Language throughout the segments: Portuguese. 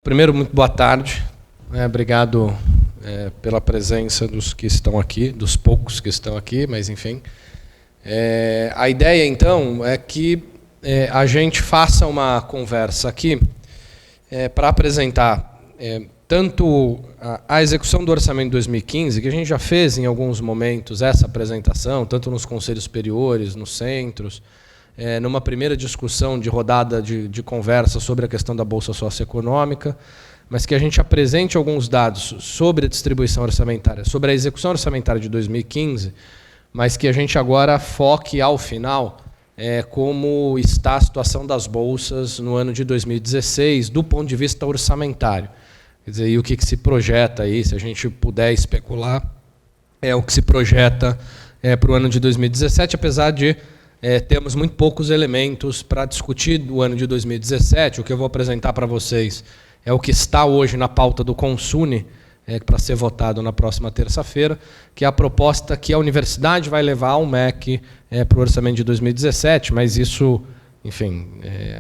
Primeiro, muito boa tarde. Obrigado pela presença dos que estão aqui, dos poucos que estão aqui, mas enfim. A ideia, então, é que a gente faça uma conversa aqui para apresentar tanto a execução do orçamento de 2015, que a gente já fez em alguns momentos essa apresentação, tanto nos conselhos superiores, nos centros, numa primeira discussão de rodada de conversa sobre a questão da Bolsa Socioeconômica, mas que a gente apresente alguns dados sobre a distribuição orçamentária, sobre a execução orçamentária de 2015, mas que a gente agora foque ao final como está a situação das bolsas no ano de 2016, do ponto de vista orçamentário. Quer dizer, e o que se projeta aí, se a gente puder especular, o que se projeta para o ano de 2017, apesar de temos muito poucos elementos para discutir do ano de 2017. O que eu vou apresentar para vocês é o que está hoje na pauta do Consune, para ser votado na próxima terça-feira, que é a proposta que a universidade vai levar ao MEC para o orçamento de 2017, mas isso, enfim,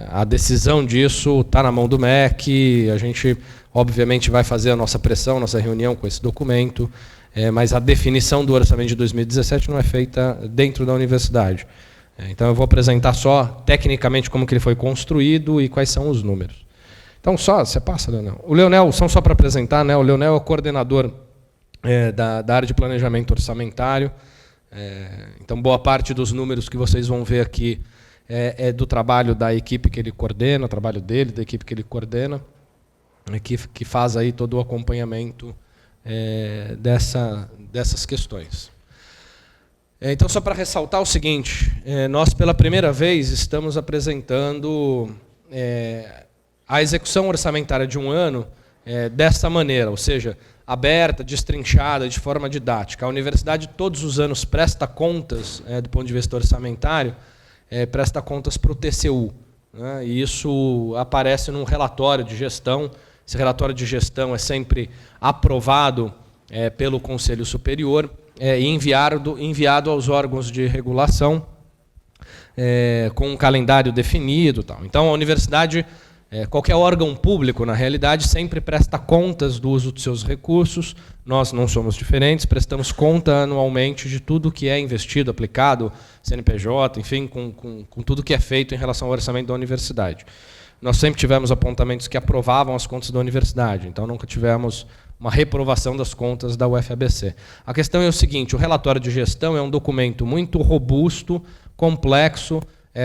a decisão disso está na mão do MEC, a gente, obviamente, vai fazer a nossa pressão, nossa reunião com esse documento, mas a definição do orçamento de 2017 não é feita dentro da universidade. Então, eu vou apresentar só, tecnicamente, como que ele foi construído e quais são os números. Então, você passa, Leonel. O Leonel, só para apresentar, né, o Leonel é o coordenador da área de planejamento orçamentário. Então, boa parte dos números que vocês vão ver aqui é do trabalho da equipe que ele coordena, trabalho dele, da equipe que ele coordena, que faz aí todo o acompanhamento dessas questões. Então, só para ressaltar o seguinte, nós, pela primeira vez, estamos apresentando a execução orçamentária de um ano dessa maneira, ou seja, aberta, destrinchada, de forma didática. A universidade, todos os anos, presta contas, do ponto de vista orçamentário, presta contas para o TCU. Né? E isso aparece num relatório de gestão. Esse relatório de gestão é sempre aprovado pelo Conselho Superior e enviado aos órgãos de regulação com um calendário definido. Tal. Então, a universidade, qualquer órgão público, na realidade, sempre presta contas do uso dos seus recursos. Nós não somos diferentes, prestamos conta anualmente de tudo que é investido, aplicado, CNPJ, enfim, com tudo que é feito em relação ao orçamento da universidade. Nós sempre tivemos apontamentos que aprovavam as contas da universidade, então nunca tivemos uma reprovação das contas da UFABC. A questão é o seguinte, o relatório de gestão é um documento muito robusto, complexo,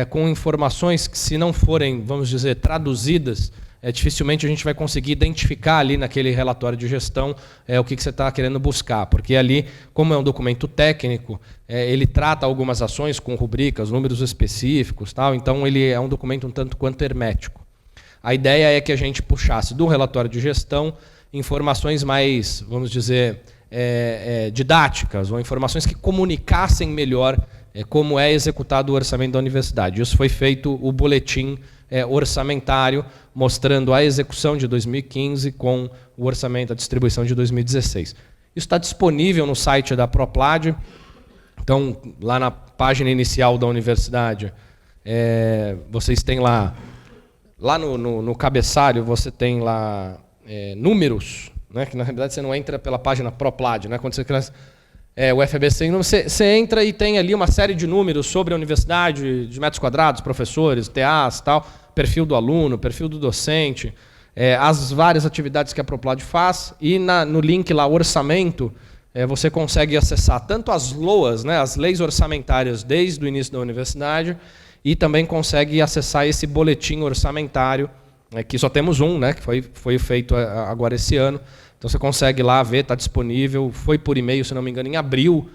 com informações que, se não forem, vamos dizer, traduzidas, dificilmente a gente vai conseguir identificar ali naquele relatório de gestão o que você está querendo buscar, porque ali, como é um documento técnico, ele trata algumas ações com rubricas, números específicos, tal, então ele é um documento um tanto quanto hermético. A ideia é que a gente puxasse do relatório de gestão informações mais, vamos dizer, didáticas, ou informações que comunicassem melhor como é executado o orçamento da universidade. Isso foi feito o boletim orçamentário, mostrando a execução de 2015 com o orçamento, a distribuição de 2016. Isso está disponível no site da Proplad. Então, lá na página inicial da universidade, vocês têm lá no cabeçalho, você tem lá números, né, que na realidade você não entra pela página Proplad, né, quando você cria o FABC, você entra e tem ali uma série de números sobre a universidade, de metros quadrados, professores, TAs, tal, perfil do aluno, perfil do docente, as várias atividades que a Proplad faz, e no link lá, orçamento, você consegue acessar tanto as LOAs, né, as leis orçamentárias desde o início da universidade, e também consegue acessar esse boletim orçamentário, que só temos um, né, que foi feito agora esse ano. Então você consegue lá ver, está disponível, foi por e-mail, se não me engano, em abril,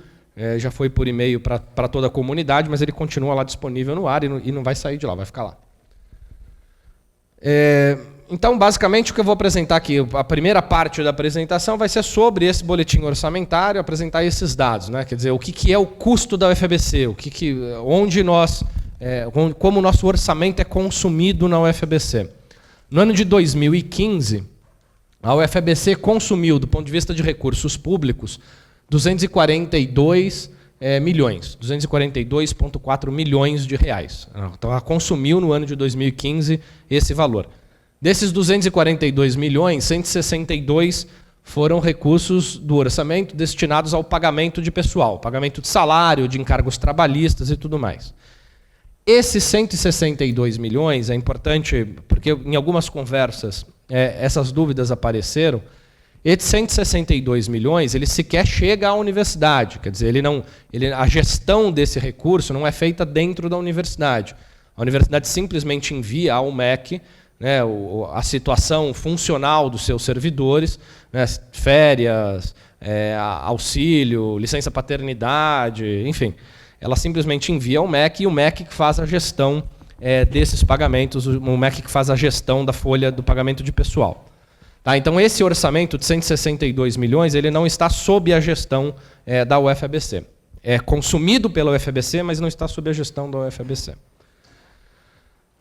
já foi por e-mail para toda a comunidade, mas ele continua lá disponível no ar e não vai sair de lá, vai ficar lá. Então, basicamente, o que eu vou apresentar aqui, a primeira parte da apresentação vai ser sobre esse boletim orçamentário, apresentar esses dados, né? Quer dizer, o que é o custo da UFABC, como o nosso orçamento é consumido na UFABC. No ano de 2015, a UFABC consumiu, do ponto de vista de recursos públicos, 242 milhões, 242,4 milhões de reais. Então, ela consumiu no ano de 2015 esse valor. Desses 242 milhões, 162 foram recursos do orçamento destinados ao pagamento de pessoal, pagamento de salário, de encargos trabalhistas e tudo mais. Esses 162 milhões, é importante, porque em algumas conversas essas dúvidas apareceram, esses 162 milhões, ele sequer chega à universidade, quer dizer, a gestão desse recurso não é feita dentro da universidade. A universidade simplesmente envia ao MEC, né, a situação funcional dos seus servidores, né, férias, auxílio, licença paternidade, enfim. Ela simplesmente envia ao MEC e o MEC que faz a gestão desses pagamentos, o MEC que faz a gestão da folha do pagamento de pessoal. Tá, então, esse orçamento de 162 milhões ele não está sob a gestão da UFABC. É consumido pela UFABC, mas não está sob a gestão da UFABC.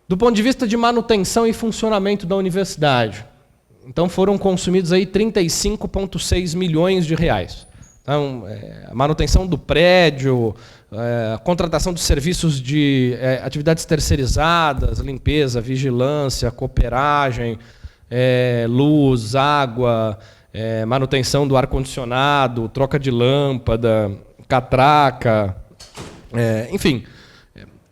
Do ponto de vista de manutenção e funcionamento da universidade, então foram consumidos aí 35,6 milhões de reais. Então, a manutenção do prédio, a contratação de serviços de atividades terceirizadas, limpeza, vigilância, cooperagem, luz, água, manutenção do ar-condicionado, troca de lâmpada, catraca, enfim,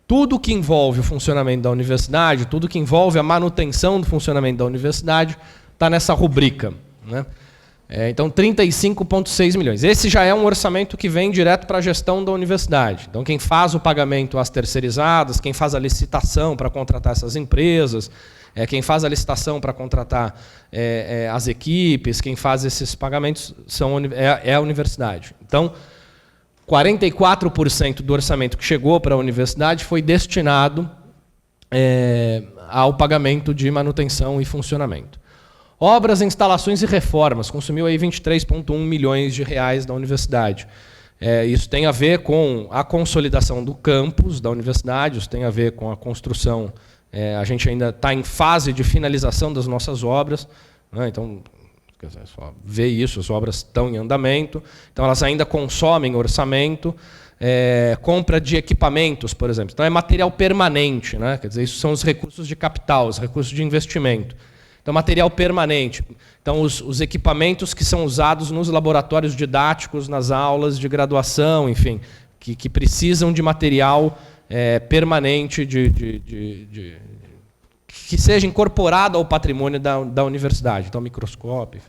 tudo que envolve o funcionamento da universidade, tudo que envolve a manutenção do funcionamento da universidade, está nessa rubrica, né? Então, 35,6 milhões. Esse já é um orçamento que vem direto para a gestão da universidade. Então, quem faz o pagamento às terceirizadas, quem faz a licitação para contratar essas empresas, quem faz a licitação para contratar as equipes, quem faz esses pagamentos é a universidade. Então, 44% do orçamento que chegou para a universidade foi destinado ao pagamento de manutenção e funcionamento. Obras, instalações e reformas, consumiu aí 23,1 milhões de reais da universidade. Isso tem a ver com a consolidação do campus da universidade, isso tem a ver com a construção. A gente ainda está em fase de finalização das nossas obras, né? Então, só ver isso, as obras estão em andamento, então elas ainda consomem orçamento, compra de equipamentos, por exemplo. Então é material permanente, né? Quer dizer, isso são os recursos de capital, os recursos de investimento. Então, material permanente. Então, os equipamentos que são usados nos laboratórios didáticos, nas aulas de graduação, enfim, que precisam de material permanente, que seja incorporado ao patrimônio da universidade. Então, microscópio.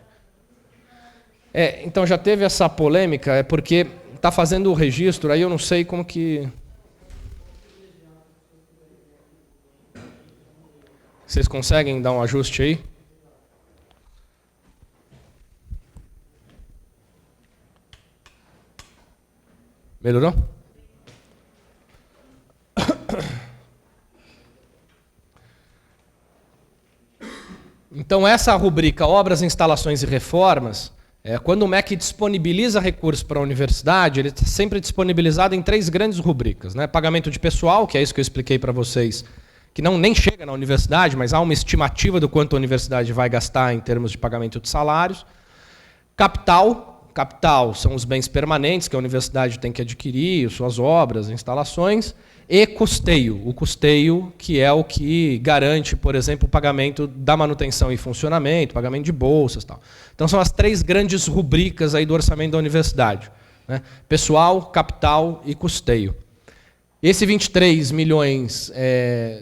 Então, já teve essa polêmica, porque está fazendo o registro, aí eu não sei como que... Vocês conseguem dar um ajuste aí? Melhorou? Então, essa rubrica Obras, Instalações e Reformas, quando o MEC disponibiliza recursos para a universidade, ele está sempre disponibilizado em 3 grandes rubricas, né? Pagamento de pessoal, que é isso que eu expliquei para vocês, que nem chega na universidade, mas há uma estimativa do quanto a universidade vai gastar em termos de pagamento de salários. Capital são os bens permanentes que a universidade tem que adquirir, suas obras, instalações. E custeio, o custeio que é o que garante, por exemplo, o pagamento da manutenção e funcionamento, pagamento de bolsas, tal. Então são as 3 grandes rubricas aí do orçamento da universidade, né? Pessoal, capital e custeio. Esse 23 milhões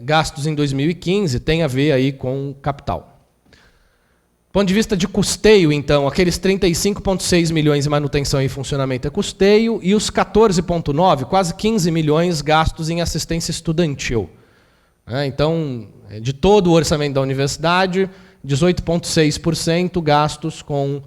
gastos em 2015 tem a ver aí com capital. Do ponto de vista de custeio, então, aqueles 35,6 milhões em manutenção e funcionamento é custeio, e os 14,9, quase 15 milhões gastos em assistência estudantil. Então, de todo o orçamento da universidade, 18,6% gastos com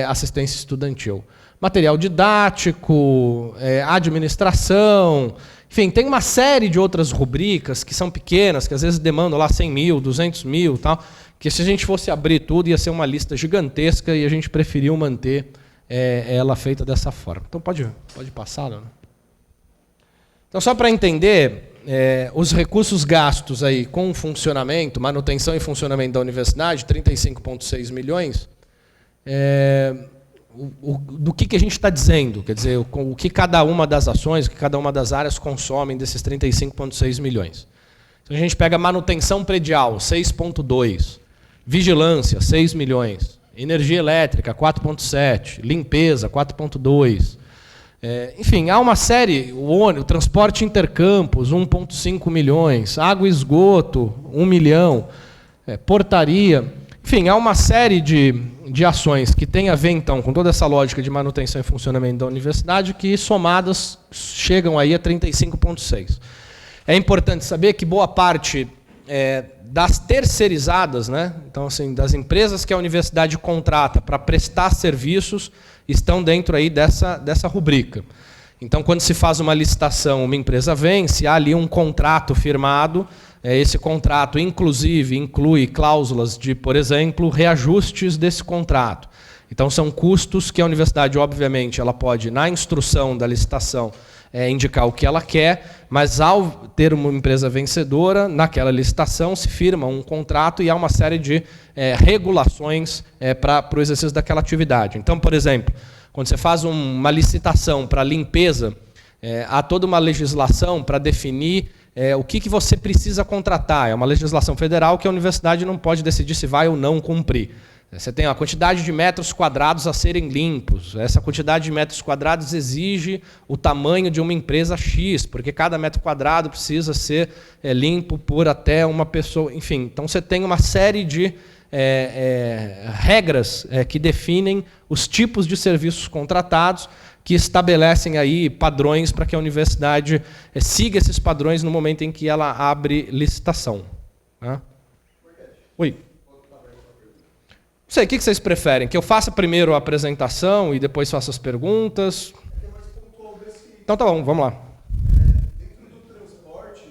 assistência estudantil. Material didático, administração, enfim, tem uma série de outras rubricas que são pequenas, que às vezes demandam lá 100 mil, 200 mil, tal, que se a gente fosse abrir tudo ia ser uma lista gigantesca e a gente preferiu manter ela feita dessa forma. Então pode passar, Leandro. Então, só para entender, os recursos gastos aí com funcionamento, manutenção e funcionamento da universidade, 35,6 milhões, do que a gente está dizendo, quer dizer, o que cada uma das ações, o que cada uma das áreas consomem desses 35,6 milhões. Então, a gente pega manutenção predial, 6,2. vigilância, 6 milhões. Energia elétrica, 4,7. Limpeza, 4,2. Enfim, há uma série, o transporte intercampos, 1,5 milhões. Água e esgoto, 1 milhão. Portaria. Enfim, há uma série de ações que têm a ver, então, com toda essa lógica de manutenção e funcionamento da universidade, que somadas chegam aí a 35,6. É importante saber que boa parte das terceirizadas, né? Então, assim, das empresas que a universidade contrata para prestar serviços, estão dentro aí dessa rubrica. Então, quando se faz uma licitação, uma empresa vem, se há ali um contrato firmado, esse contrato, inclusive, inclui cláusulas de, por exemplo, reajustes desse contrato. Então, são custos que a universidade, obviamente, ela pode, na instrução da licitação, indicar o que ela quer, mas, ao ter uma empresa vencedora, naquela licitação, se firma um contrato e há uma série de regulações para o exercício daquela atividade. Então, por exemplo, quando você faz uma licitação para limpeza, há toda uma legislação para definir o que você precisa contratar. É uma legislação federal que a universidade não pode decidir se vai ou não cumprir. Você tem a quantidade de metros quadrados a serem limpos. Essa quantidade de metros quadrados exige o tamanho de uma empresa X, porque cada metro quadrado precisa ser limpo por até uma pessoa. Enfim, então você tem uma série de regras que definem os tipos de serviços contratados, que estabelecem aí padrões para que a universidade siga esses padrões no momento em que ela abre licitação. Oi. Não sei, o que vocês preferem? Que eu faça primeiro a apresentação e depois faça as perguntas? Então tá bom, vamos lá. Dentro do transporte...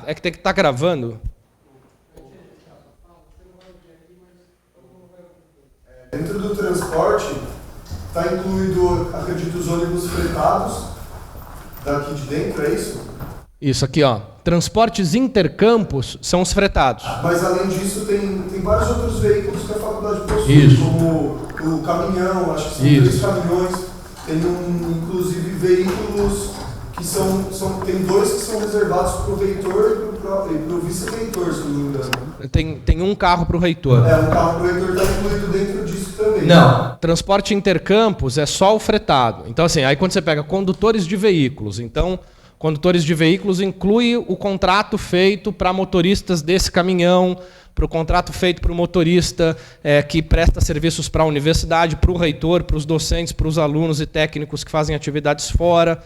É que tem que estar gravando. Dentro do transporte, está incluído, acredito, os ônibus fretados daqui de dentro, é isso? Isso aqui, ó. Transportes intercampus são os fretados. Mas, além disso, tem vários outros veículos que a faculdade possui, como o caminhão, acho que são 3 caminhões. Tem, inclusive, veículos que tem 2 que são reservados para o reitor e para o vice-reitor, se não me engano. Tem um carro para o reitor. Um carro para o reitor está incluído dentro disso também. Não, transporte intercampus é só o fretado. Então, assim, aí quando você pega condutores de veículos, então, condutores de veículos inclui o contrato feito para motoristas desse caminhão, para o contrato feito para o motorista que presta serviços para a universidade, para o reitor, para os docentes, para os alunos e técnicos que fazem atividades fora.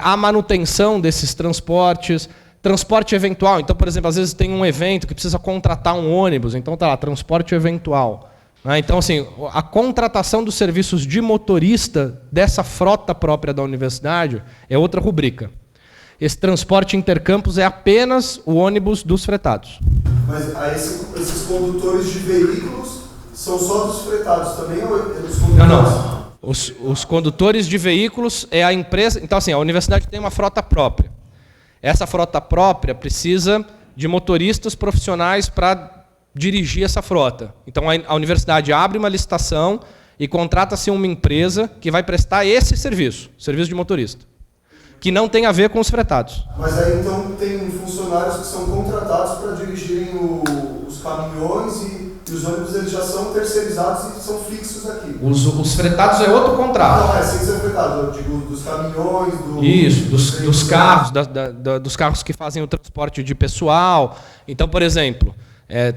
A manutenção desses transportes, transporte eventual. Então, por exemplo, às vezes tem um evento que precisa contratar um ônibus, então tá lá, transporte eventual. Então, assim, a contratação dos serviços de motorista dessa frota própria da universidade é outra rubrica. Esse transporte intercampus é apenas o ônibus dos fretados. Mas esses condutores de veículos são só dos fretados também? Ou dos condutores? Não. Os condutores de veículos é a empresa... Então, assim, a universidade tem uma frota própria. Essa frota própria precisa de motoristas profissionais para dirigir essa frota. Então, a universidade abre uma licitação e contrata-se uma empresa que vai prestar esse serviço de motorista, que não tem a ver com os fretados. Mas aí, então, tem funcionários que são contratados para dirigirem os caminhões e os ônibus, eles já são terceirizados e são fixos aqui. Os fretados é outro contrato. Não, sem ser fretado, eu digo dos caminhões, dos carros, dos carros que fazem o transporte de pessoal. Então, por exemplo,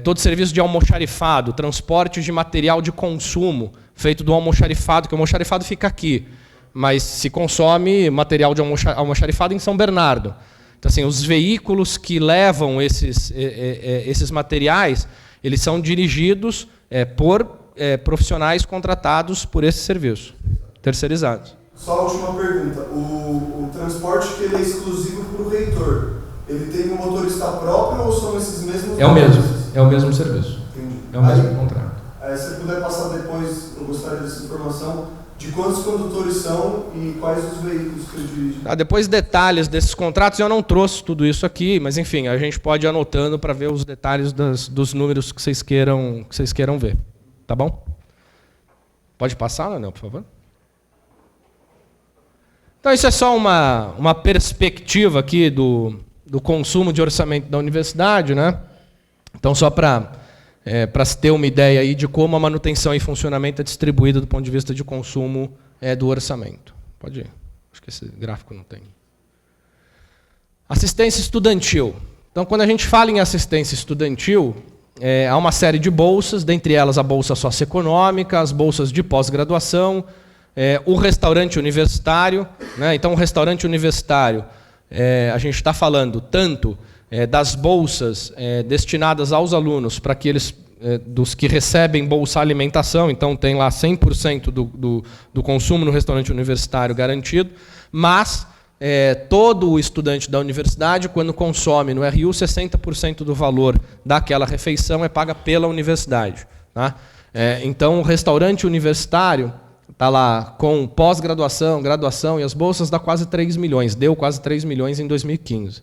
todo serviço de almoxarifado, transporte de material de consumo feito do almoxarifado, que o almoxarifado fica aqui, mas se consome material de almoxarifado em São Bernardo. Então, assim, os veículos que levam esses materiais, eles são dirigidos por profissionais contratados por esse serviço, terceirizados. Só a última pergunta. O transporte que ele é exclusivo para o reitor, ele tem um motorista próprio ou são esses mesmos? É o mesmo serviço. Entendi. É o mesmo contrato. Se você puder passar depois, eu gostaria dessa informação, de quantos condutores são e quais os veículos que ele dirige. Depois detalhes desses contratos, eu não trouxe tudo isso aqui, mas enfim, a gente pode ir anotando para ver os detalhes dos números que vocês queiram ver. Tá bom? Pode passar, Leonel, por favor? Então, isso é só uma perspectiva aqui do consumo de orçamento da universidade, né? Então, só para para se ter uma ideia aí de como a manutenção e funcionamento é distribuída do ponto de vista de consumo do orçamento. Pode ir. Acho que esse gráfico não tem. Assistência estudantil. Então, quando a gente fala em assistência estudantil, há uma série de bolsas, dentre elas a bolsa socioeconômica, as bolsas de pós-graduação, o restaurante universitário. Né? Então, o restaurante universitário, a gente está falando tanto das bolsas destinadas aos alunos, para aqueles dos que recebem bolsa alimentação, então tem lá 100% do consumo no restaurante universitário garantido, mas todo o estudante da universidade, quando consome no RU, 60% do valor daquela refeição é paga pela universidade. Tá? Então, o restaurante universitário está lá com pós-graduação, graduação e as bolsas dá quase 3 milhões, deu quase 3 milhões em 2015.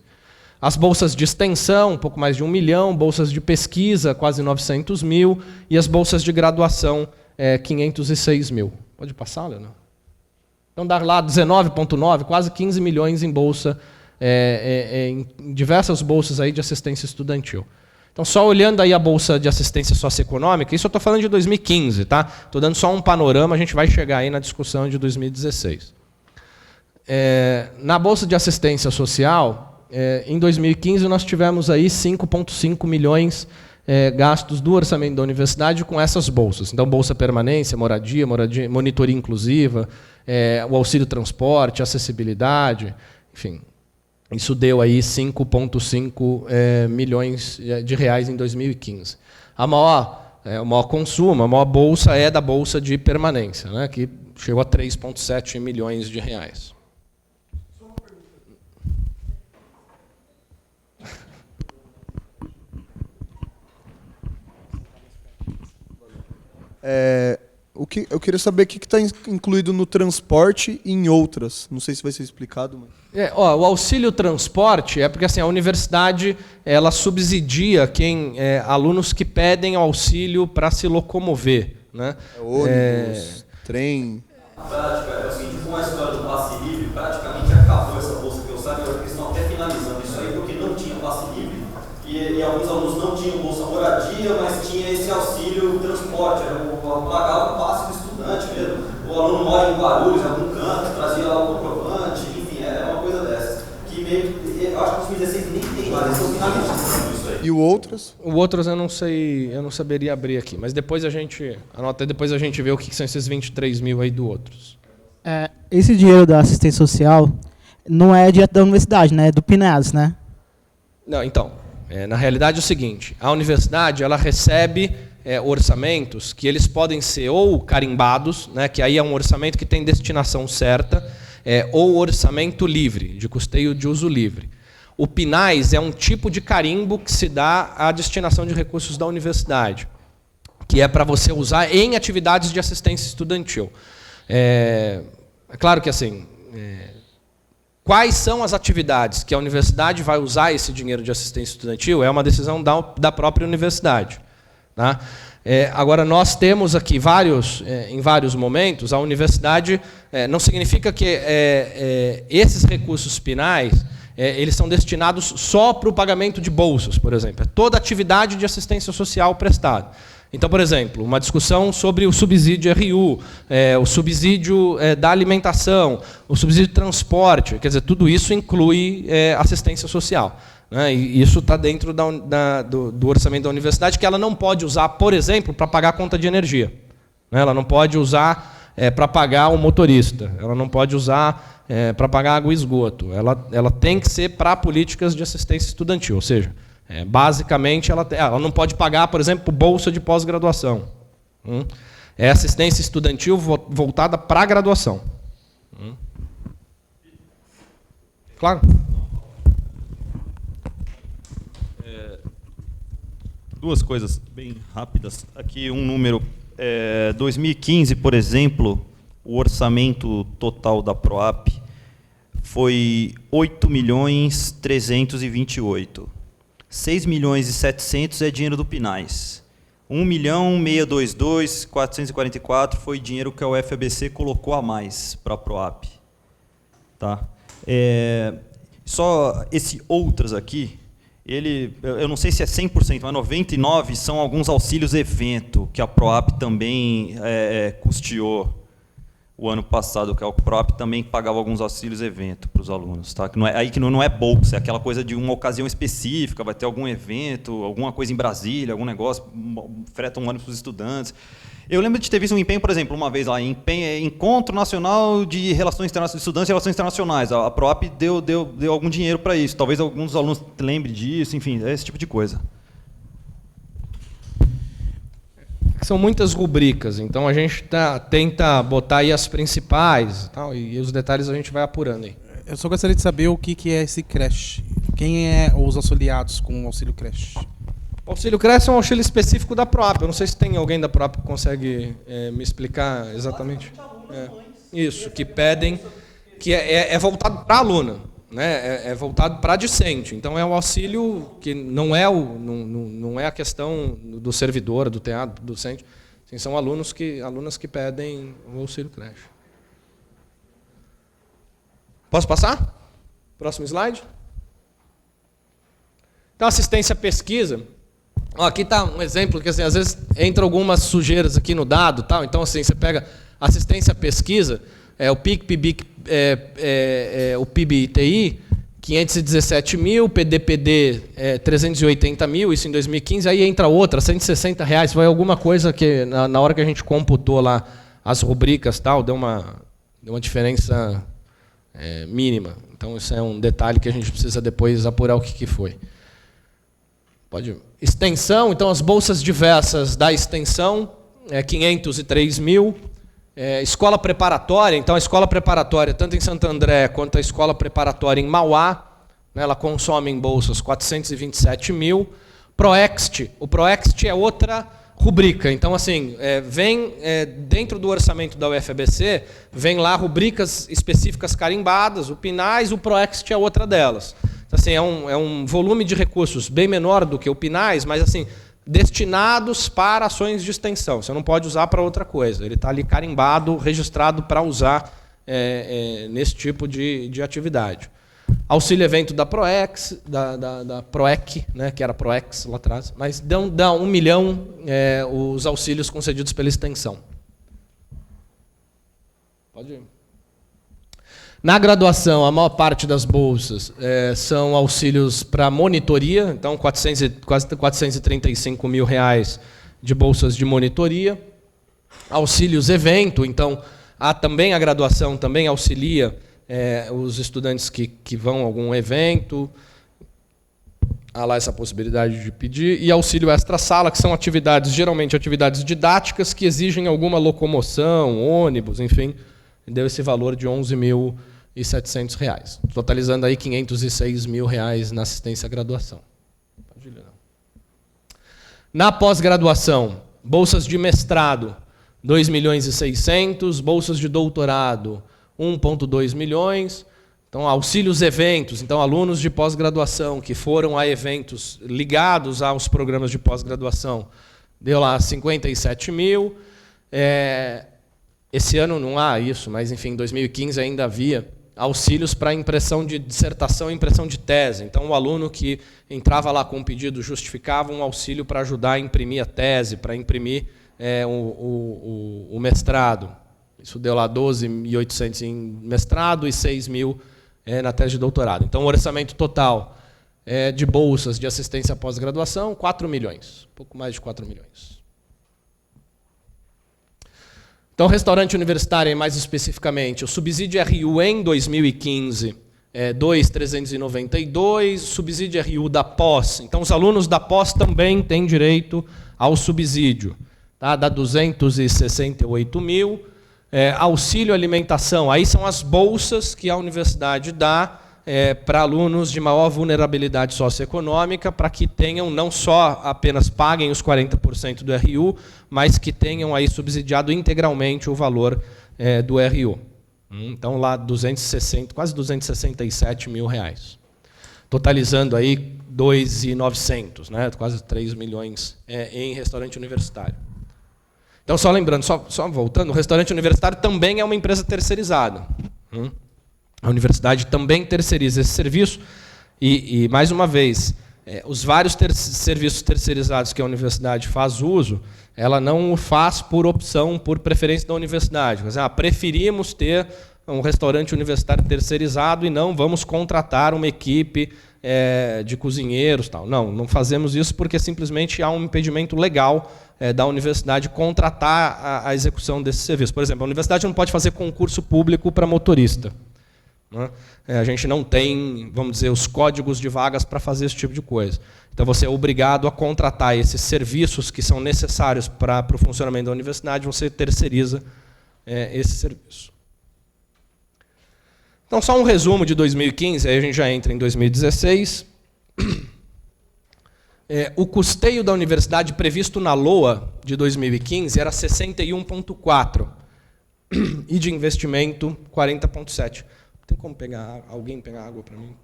As bolsas de extensão, um pouco mais de 1 milhão, bolsas de pesquisa, quase 900 mil, e as bolsas de graduação, 506 mil. Pode passar, Leonardo? Então, dá lá 19,9, quase 15 milhões em bolsa, em diversas bolsas aí de assistência estudantil. Então, só olhando aí a bolsa de assistência socioeconômica, isso eu estou falando de 2015, tá? Estou dando só um panorama, a gente vai chegar aí na discussão de 2016. Na bolsa de assistência social, em 2015 nós tivemos aí 5,5 milhões gastos do orçamento da universidade com essas bolsas. Então, bolsa permanência, moradia, monitoria inclusiva, o auxílio transporte, acessibilidade, enfim. Isso deu aí 5,5 milhões de reais em 2015. O maior consumo, a maior bolsa é da bolsa de permanência, né, que chegou a 3,7 milhões de reais. Eu queria saber o que está incluído no transporte e em outras. Não sei se vai ser explicado. Mas... o auxílio transporte é porque assim, a universidade ela subsidia alunos que pedem auxílio para se locomover. Né? Ônibus, trem... A prática é o seguinte, com a história do passe livre, praticamente acabou essa bolsa que eu saiba, eles estão até finalizando isso aí, porque não tinha passe livre, e alguns alunos não tinham bolsa moradia, mas tinha esse auxílio transporte, pagava o passe do estudante mesmo. O aluno mora em Guarulhos, em algum canto, trazia lá o comprovante, enfim, era uma coisa dessas. Que meio, eu acho que 2016 nem tem mais, eles estão finalizando isso aí. E o outras? O outros eu não sei, eu não saberia abrir aqui, mas depois a gente anota, depois a gente vê o que são esses 23 mil aí do outros. Esse dinheiro da assistência social não é direto da universidade, né? É do PNAS, né? Não, então, na realidade é o seguinte, a universidade ela recebe orçamentos que eles podem ser ou carimbados, né, que aí é um orçamento que tem destinação certa, ou orçamento livre, de custeio de uso livre. O PNAES é um tipo de carimbo que se dá à destinação de recursos da universidade, que é para você usar em atividades de assistência estudantil. É claro que assim, quais são as atividades que a universidade vai usar esse dinheiro de assistência estudantil é uma decisão da própria universidade. Tá? Agora, nós temos aqui em vários momentos, a universidade, não significa que esses recursos PNAES, eles são destinados só para o pagamento de bolsas, por exemplo. É toda atividade de assistência social prestada. Então, por exemplo, uma discussão sobre o subsídio RU, o subsídio da alimentação, o subsídio de transporte, quer dizer, tudo isso inclui assistência social. Né? E isso está dentro do orçamento da universidade, que ela não pode usar, por exemplo, para pagar a conta de energia. Né? Ela não pode usar para pagar o motorista, ela não pode usar para pagar água e esgoto. Ela tem que ser para políticas de assistência estudantil, ou seja, basicamente ela não pode pagar, por exemplo, bolsa de pós-graduação. É assistência estudantil voltada para a graduação. Claro? Duas coisas bem rápidas. Aqui um número. 2015, por exemplo, o orçamento total da PROAP foi 8.328.000. 6.700.000 é dinheiro do PNAES. 1.622.444 foi dinheiro que a UFABC colocou a mais para a PROAP. Tá? Só esse outras aqui, eu não sei se é 100%, mas 99% são alguns auxílios evento, que a PROAP também custeou o ano passado, que a PROAP também pagava alguns auxílios evento para os alunos. Tá? Que não é bolsa, é aquela coisa de uma ocasião específica, vai ter algum evento, alguma coisa em Brasília, algum negócio, freta um ônibus para os estudantes. Eu lembro de ter visto um empenho, por exemplo, uma vez lá, Encontro Nacional de Relações Internacionais, Estudantes e Relações Internacionais. A PROAP deu algum dinheiro para isso. Talvez alguns dos alunos lembrem disso, enfim, é esse tipo de coisa. São muitas rubricas, então a gente tenta botar aí as principais e os detalhes a gente vai apurando aí. Eu só gostaria de saber o que é esse creche. Quem é os auxiliados com o auxílio creche? O auxílio creche é um auxílio específico da PROAP. Eu não sei se tem alguém da PROAP que consegue me explicar exatamente. Isso, que pedem, que é voltado para a aluna, né? É voltado para a discente. Então é um auxílio que não é a questão do servidor, do teatro, do docente. Sim, são alunas que pedem o auxílio creche. Posso passar? Próximo slide. Então, assistência à pesquisa. Aqui está um exemplo que assim, às vezes entra algumas sujeiras aqui no dado, tal. Então assim, você pega assistência à pesquisa, o PIC-PIBIC, o PIB-ITI, 517 mil, PDPD 380 mil, isso em 2015, aí entra outra, R$160, foi alguma coisa que na hora que a gente computou lá as rubricas, tal, deu uma diferença mínima. Então isso é um detalhe que a gente precisa depois apurar o que foi. Pode. Extensão, então as bolsas diversas da extensão, 503 mil. Escola preparatória, então a escola preparatória, tanto em Santo André quanto a escola preparatória em Mauá, né, ela consome em bolsas 427 mil. Proext, o Proext é outra rubrica, então assim, vem dentro do orçamento da UFABC, vem lá rubricas específicas carimbadas, o PINAES, o Proext é outra delas. Assim, é um volume de recursos bem menor do que o PINAES, mas assim, destinados para ações de extensão. Você não pode usar para outra coisa. Ele está ali carimbado, registrado para usar nesse tipo de atividade. Auxílio evento da PROEX, da PROEC, né, que era PROEX lá atrás, mas dá 1 milhão os auxílios concedidos pela extensão. Pode ir. Na graduação, a maior parte das bolsas são auxílios para monitoria, então quase 435 mil reais de bolsas de monitoria. Auxílios evento, então também a graduação também auxilia os estudantes que vão a algum evento. Há lá essa possibilidade de pedir. E auxílio extra-sala, que são geralmente atividades didáticas que exigem alguma locomoção, ônibus, enfim. Deu esse valor de R$11.700, totalizando aí R$506 mil na assistência à graduação. Na pós-graduação, bolsas de mestrado, 2.600.000, bolsas de doutorado, 1,2 milhões. Então, auxílios eventos, então alunos de pós-graduação que foram a eventos ligados aos programas de pós-graduação, deu lá 57 mil. Esse ano não há isso, mas enfim, em 2015 ainda havia auxílios para impressão de dissertação e impressão de tese. Então, o aluno que entrava lá com um pedido justificava um auxílio para ajudar a imprimir a tese, para imprimir o mestrado. Isso deu lá 12.800 em mestrado e 6 mil na tese de doutorado. Então, o orçamento total de bolsas de assistência à pós-graduação, 4 milhões, pouco mais de 4 milhões. Então, restaurante universitário, mais especificamente, o subsídio RU em 2015 é 2.392, subsídio RU da pós. Então, os alunos da pós também têm direito ao subsídio. Tá? Dá 268 mil. Auxílio alimentação, aí são as bolsas que a universidade dá para alunos de maior vulnerabilidade socioeconômica, para que tenham, não só apenas paguem os 40% do RU, mas que tenham aí subsidiado integralmente o valor do RU. Então, lá quase 267 mil reais. Totalizando aí 2.900, né? Quase 3 milhões em restaurante universitário. Então, só lembrando, só voltando, o restaurante universitário também é uma empresa terceirizada. A universidade também terceiriza esse serviço e mais uma vez, os vários serviços terceirizados que a universidade faz uso, ela não o faz por opção, por preferência da universidade. Quer dizer, preferimos ter um restaurante universitário terceirizado e não vamos contratar uma equipe de cozinheiros. Tal. Não fazemos isso porque simplesmente há um impedimento legal da universidade contratar a execução desse serviço. Por exemplo, a universidade não pode fazer concurso público para motorista. Né? A gente não tem, vamos dizer, os códigos de vagas para fazer esse tipo de coisa. Então, você é obrigado a contratar esses serviços que são necessários para o funcionamento da universidade, você terceiriza esse serviço. Então, só um resumo de 2015, aí a gente já entra em 2016. O custeio da universidade previsto na LOA de 2015 era 61,4 e de investimento 40,7. Tem como alguém pegar água para mim?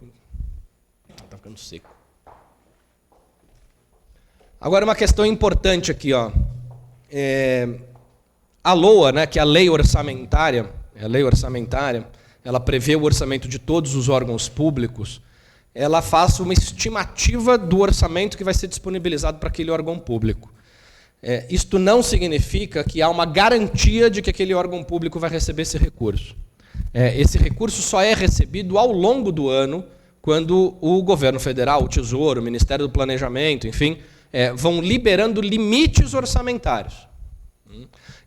Está ficando seco. Agora, uma questão importante aqui. A LOA, né, que é a lei orçamentária, ela prevê o orçamento de todos os órgãos públicos, ela faz uma estimativa do orçamento que vai ser disponibilizado para aquele órgão público. Isto não significa que há uma garantia de que aquele órgão público vai receber esse recurso. Esse recurso só é recebido ao longo do ano, quando o governo federal, o Tesouro, o Ministério do Planejamento, enfim, vão liberando limites orçamentários.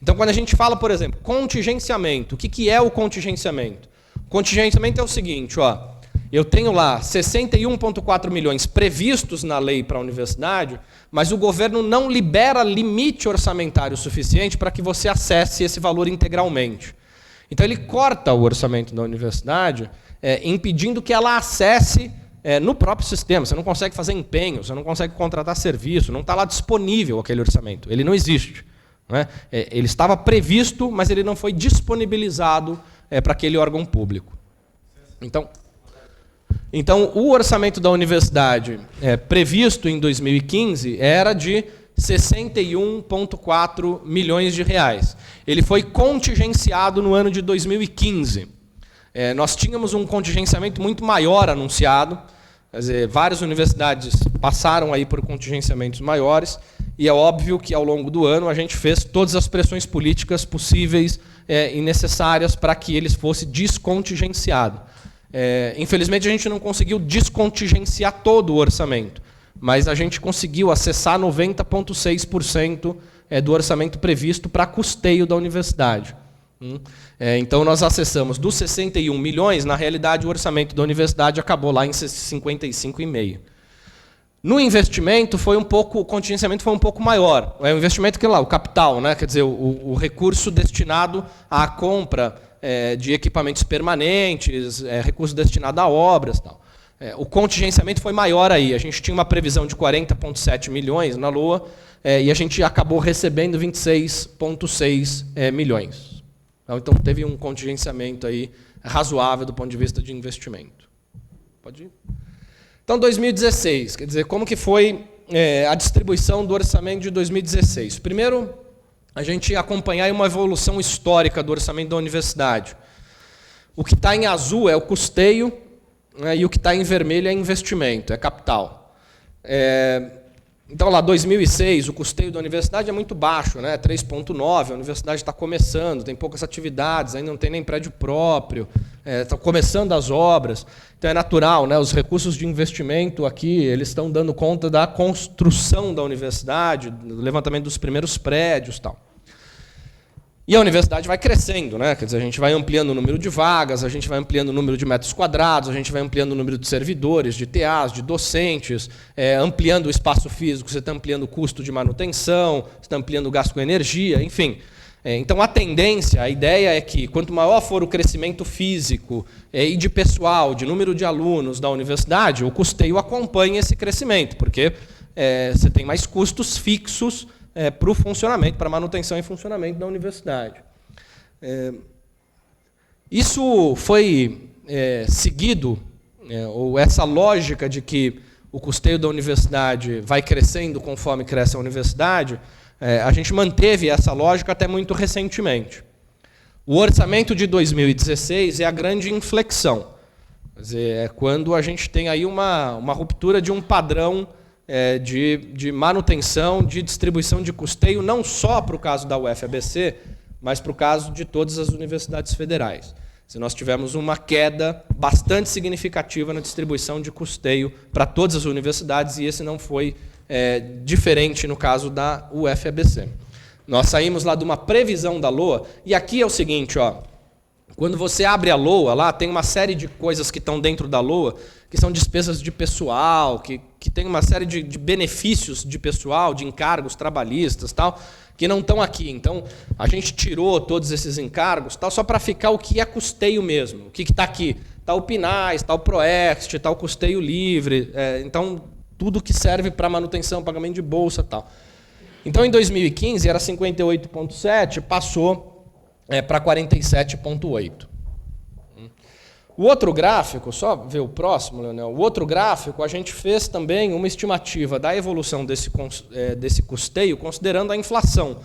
Então, quando a gente fala, por exemplo, contingenciamento, o que é o contingenciamento? O contingenciamento é o seguinte, eu tenho lá 61,4 milhões previstos na lei para a universidade, mas o governo não libera limite orçamentário suficiente para que você acesse esse valor integralmente. Então, ele corta o orçamento da universidade, impedindo que ela acesse no próprio sistema. Você não consegue fazer empenho, você não consegue contratar serviço, não está lá disponível aquele orçamento. Ele não existe. Não é? Ele estava previsto, mas ele não foi disponibilizado para aquele órgão público. Então, o orçamento da universidade previsto em 2015 era de 61,4 milhões de reais. Ele foi contingenciado no ano de 2015. Nós tínhamos um contingenciamento muito maior anunciado, quer dizer, várias universidades passaram aí por contingenciamentos maiores, e é óbvio que ao longo do ano a gente fez todas as pressões políticas possíveis e necessárias para que eles fossem descontingenciados. Infelizmente, a gente não conseguiu descontingenciar todo o orçamento, mas a gente conseguiu acessar 90,6% do orçamento previsto para custeio da universidade. Então, nós acessamos dos 61 milhões, na realidade, o orçamento da universidade acabou lá em 55,5. No investimento, o contingenciamento foi um pouco maior. O investimento que lá, o capital, né? Quer dizer, o recurso destinado à compra de equipamentos permanentes, recurso destinado a obras, tal. O contingenciamento foi maior aí. A gente tinha uma previsão de 40,7 milhões na LOA e a gente acabou recebendo 26,6 milhões. Então, teve um contingenciamento aí razoável do ponto de vista de investimento. Pode ir? Então, 2016, quer dizer, como que foi a distribuição do orçamento de 2016? Primeiro, a gente acompanhar uma evolução histórica do orçamento da universidade. O que está em azul é o custeio, e o que está em vermelho é investimento, é capital. Então, lá, 2006, o custeio da universidade é muito baixo, né? 3,9, a universidade está começando, tem poucas atividades, ainda não tem nem prédio próprio, está começando as obras. Então, é natural, né? Os recursos de investimento aqui, eles estão dando conta da construção da universidade, do levantamento dos primeiros prédios e tal. E a universidade vai crescendo, né? Quer dizer, a gente vai ampliando o número de vagas, a gente vai ampliando o número de metros quadrados, a gente vai ampliando o número de servidores, de TAs, de docentes, ampliando o espaço físico, você está ampliando o custo de manutenção, você está ampliando o gasto com energia, enfim. Então, a tendência, a ideia é que, quanto maior for o crescimento físico e de pessoal, de número de alunos da universidade, o custeio acompanha esse crescimento, porque você tem mais custos fixos para o funcionamento, para a manutenção e funcionamento da universidade. Isso foi seguido, ou essa lógica de que o custeio da universidade vai crescendo conforme cresce a universidade, a gente manteve essa lógica até muito recentemente. O orçamento de 2016 é a grande inflexão. Quer dizer, é quando a gente tem aí uma ruptura de um padrão de manutenção, de distribuição de custeio, não só para o caso da UFABC, mas para o caso de todas as universidades federais. Se nós tivemos uma queda bastante significativa na distribuição de custeio para todas as universidades, e esse não foi diferente no caso da UFABC. Nós saímos lá de uma previsão da LOA, e aqui é o seguinte, ó, quando você abre a LOA, lá tem uma série de coisas que estão dentro da LOA, que são despesas de pessoal, que tem uma série de benefícios de pessoal, de encargos trabalhistas, tal, que não estão aqui. Então, a gente tirou todos esses encargos tal, só para ficar o que é custeio mesmo. O que está aqui? Está o PNAES, está o PROEXT, está o custeio livre. Então, tudo que serve para manutenção, pagamento de bolsa tal. Então, em 2015, era 58,7, passou para 47,8. O outro gráfico, só ver o próximo, Leonel, o outro gráfico, a gente fez também uma estimativa da evolução desse custeio, considerando a inflação.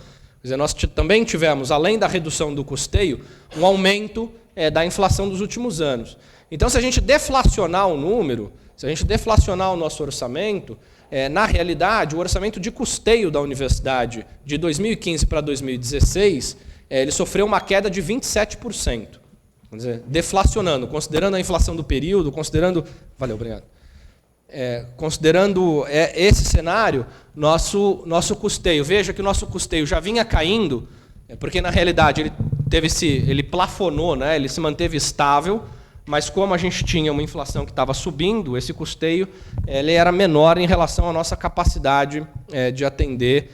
Quer dizer, nós também tivemos, além da redução do custeio, um aumento da inflação dos últimos anos. Então, se a gente deflacionar o número, se a gente deflacionar o nosso orçamento, na realidade, o orçamento de custeio da universidade de 2015 para 2016, ele sofreu uma queda de 27%. Quer dizer, deflacionando, considerando a inflação do período, considerando... Valeu, obrigado. Considerando esse cenário, nosso custeio, veja que o nosso custeio já vinha caindo, porque, na realidade, ele plafonou, né? Ele se manteve estável, mas como a gente tinha uma inflação que estava subindo, esse custeio ele era menor em relação à nossa capacidade de atender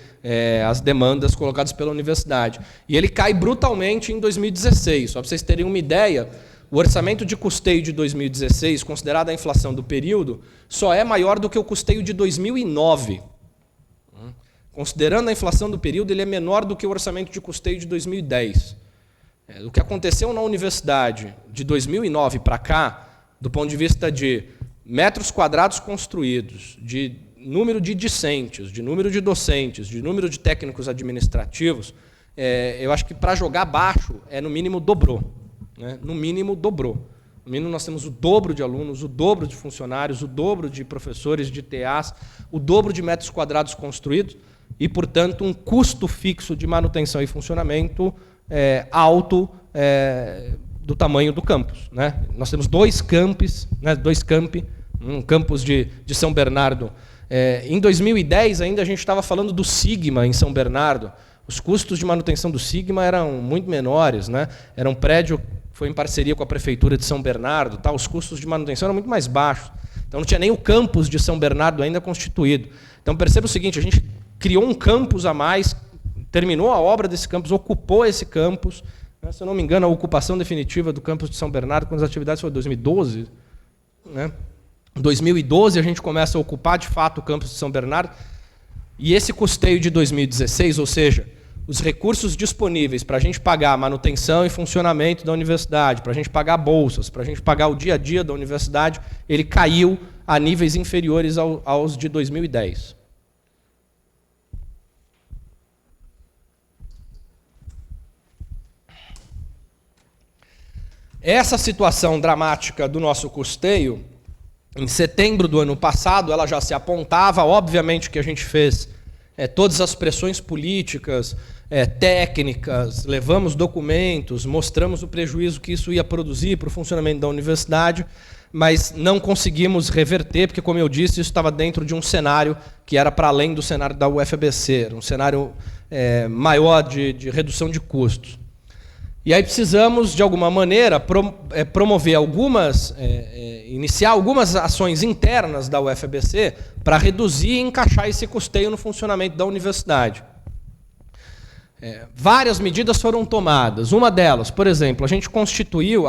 as demandas colocadas pela universidade. E ele cai brutalmente em 2016. Só para vocês terem uma ideia, o orçamento de custeio de 2016, considerado a inflação do período, só é maior do que o custeio de 2009. Considerando a inflação do período, ele é menor do que o orçamento de custeio de 2010. O que aconteceu na universidade de 2009 para cá, do ponto de vista de metros quadrados construídos, de número de discentes, de número de docentes, de número de técnicos administrativos, eu acho que para jogar baixo, no mínimo dobrou. Né? No mínimo dobrou. No mínimo nós temos o dobro de alunos, o dobro de funcionários, o dobro de professores, de TAs, o dobro de metros quadrados construídos e, portanto, um custo fixo de manutenção e funcionamento alto do tamanho do campus. Né? Nós temos dois campi, um campus de São Bernardo. Em 2010, ainda a gente estava falando do Sigma em São Bernardo. Os custos de manutenção do Sigma eram muito menores. Né? Era um prédio que foi em parceria com a Prefeitura de São Bernardo. Tá? Os custos de manutenção eram muito mais baixos. Então, não tinha nem o campus de São Bernardo ainda constituído. Então, perceba o seguinte, a gente criou um campus a mais, terminou a obra desse campus, ocupou esse campus. Se eu não me engano, a ocupação definitiva do campus de São Bernardo, quando as atividades foram em 2012. Né? Em 2012, a gente começa a ocupar, de fato, o campus de São Bernardo. E esse custeio de 2016, ou seja, os recursos disponíveis para a gente pagar a manutenção e funcionamento da universidade, para a gente pagar bolsas, para a gente pagar o dia a dia da universidade, ele caiu a níveis inferiores aos de 2010. Essa situação dramática do nosso custeio, em setembro do ano passado, ela já se apontava. Obviamente que a gente fez todas as pressões políticas, técnicas, levamos documentos, mostramos o prejuízo que isso ia produzir para o funcionamento da universidade, mas não conseguimos reverter, porque, como eu disse, isso estava dentro de um cenário que era para além do cenário da UFABC, era um cenário maior de redução de custos. E aí precisamos, de alguma maneira, promover iniciar algumas ações internas da UFABC para reduzir e encaixar esse custeio no funcionamento da universidade. Várias medidas foram tomadas. Uma delas, por exemplo, a gente constituiu...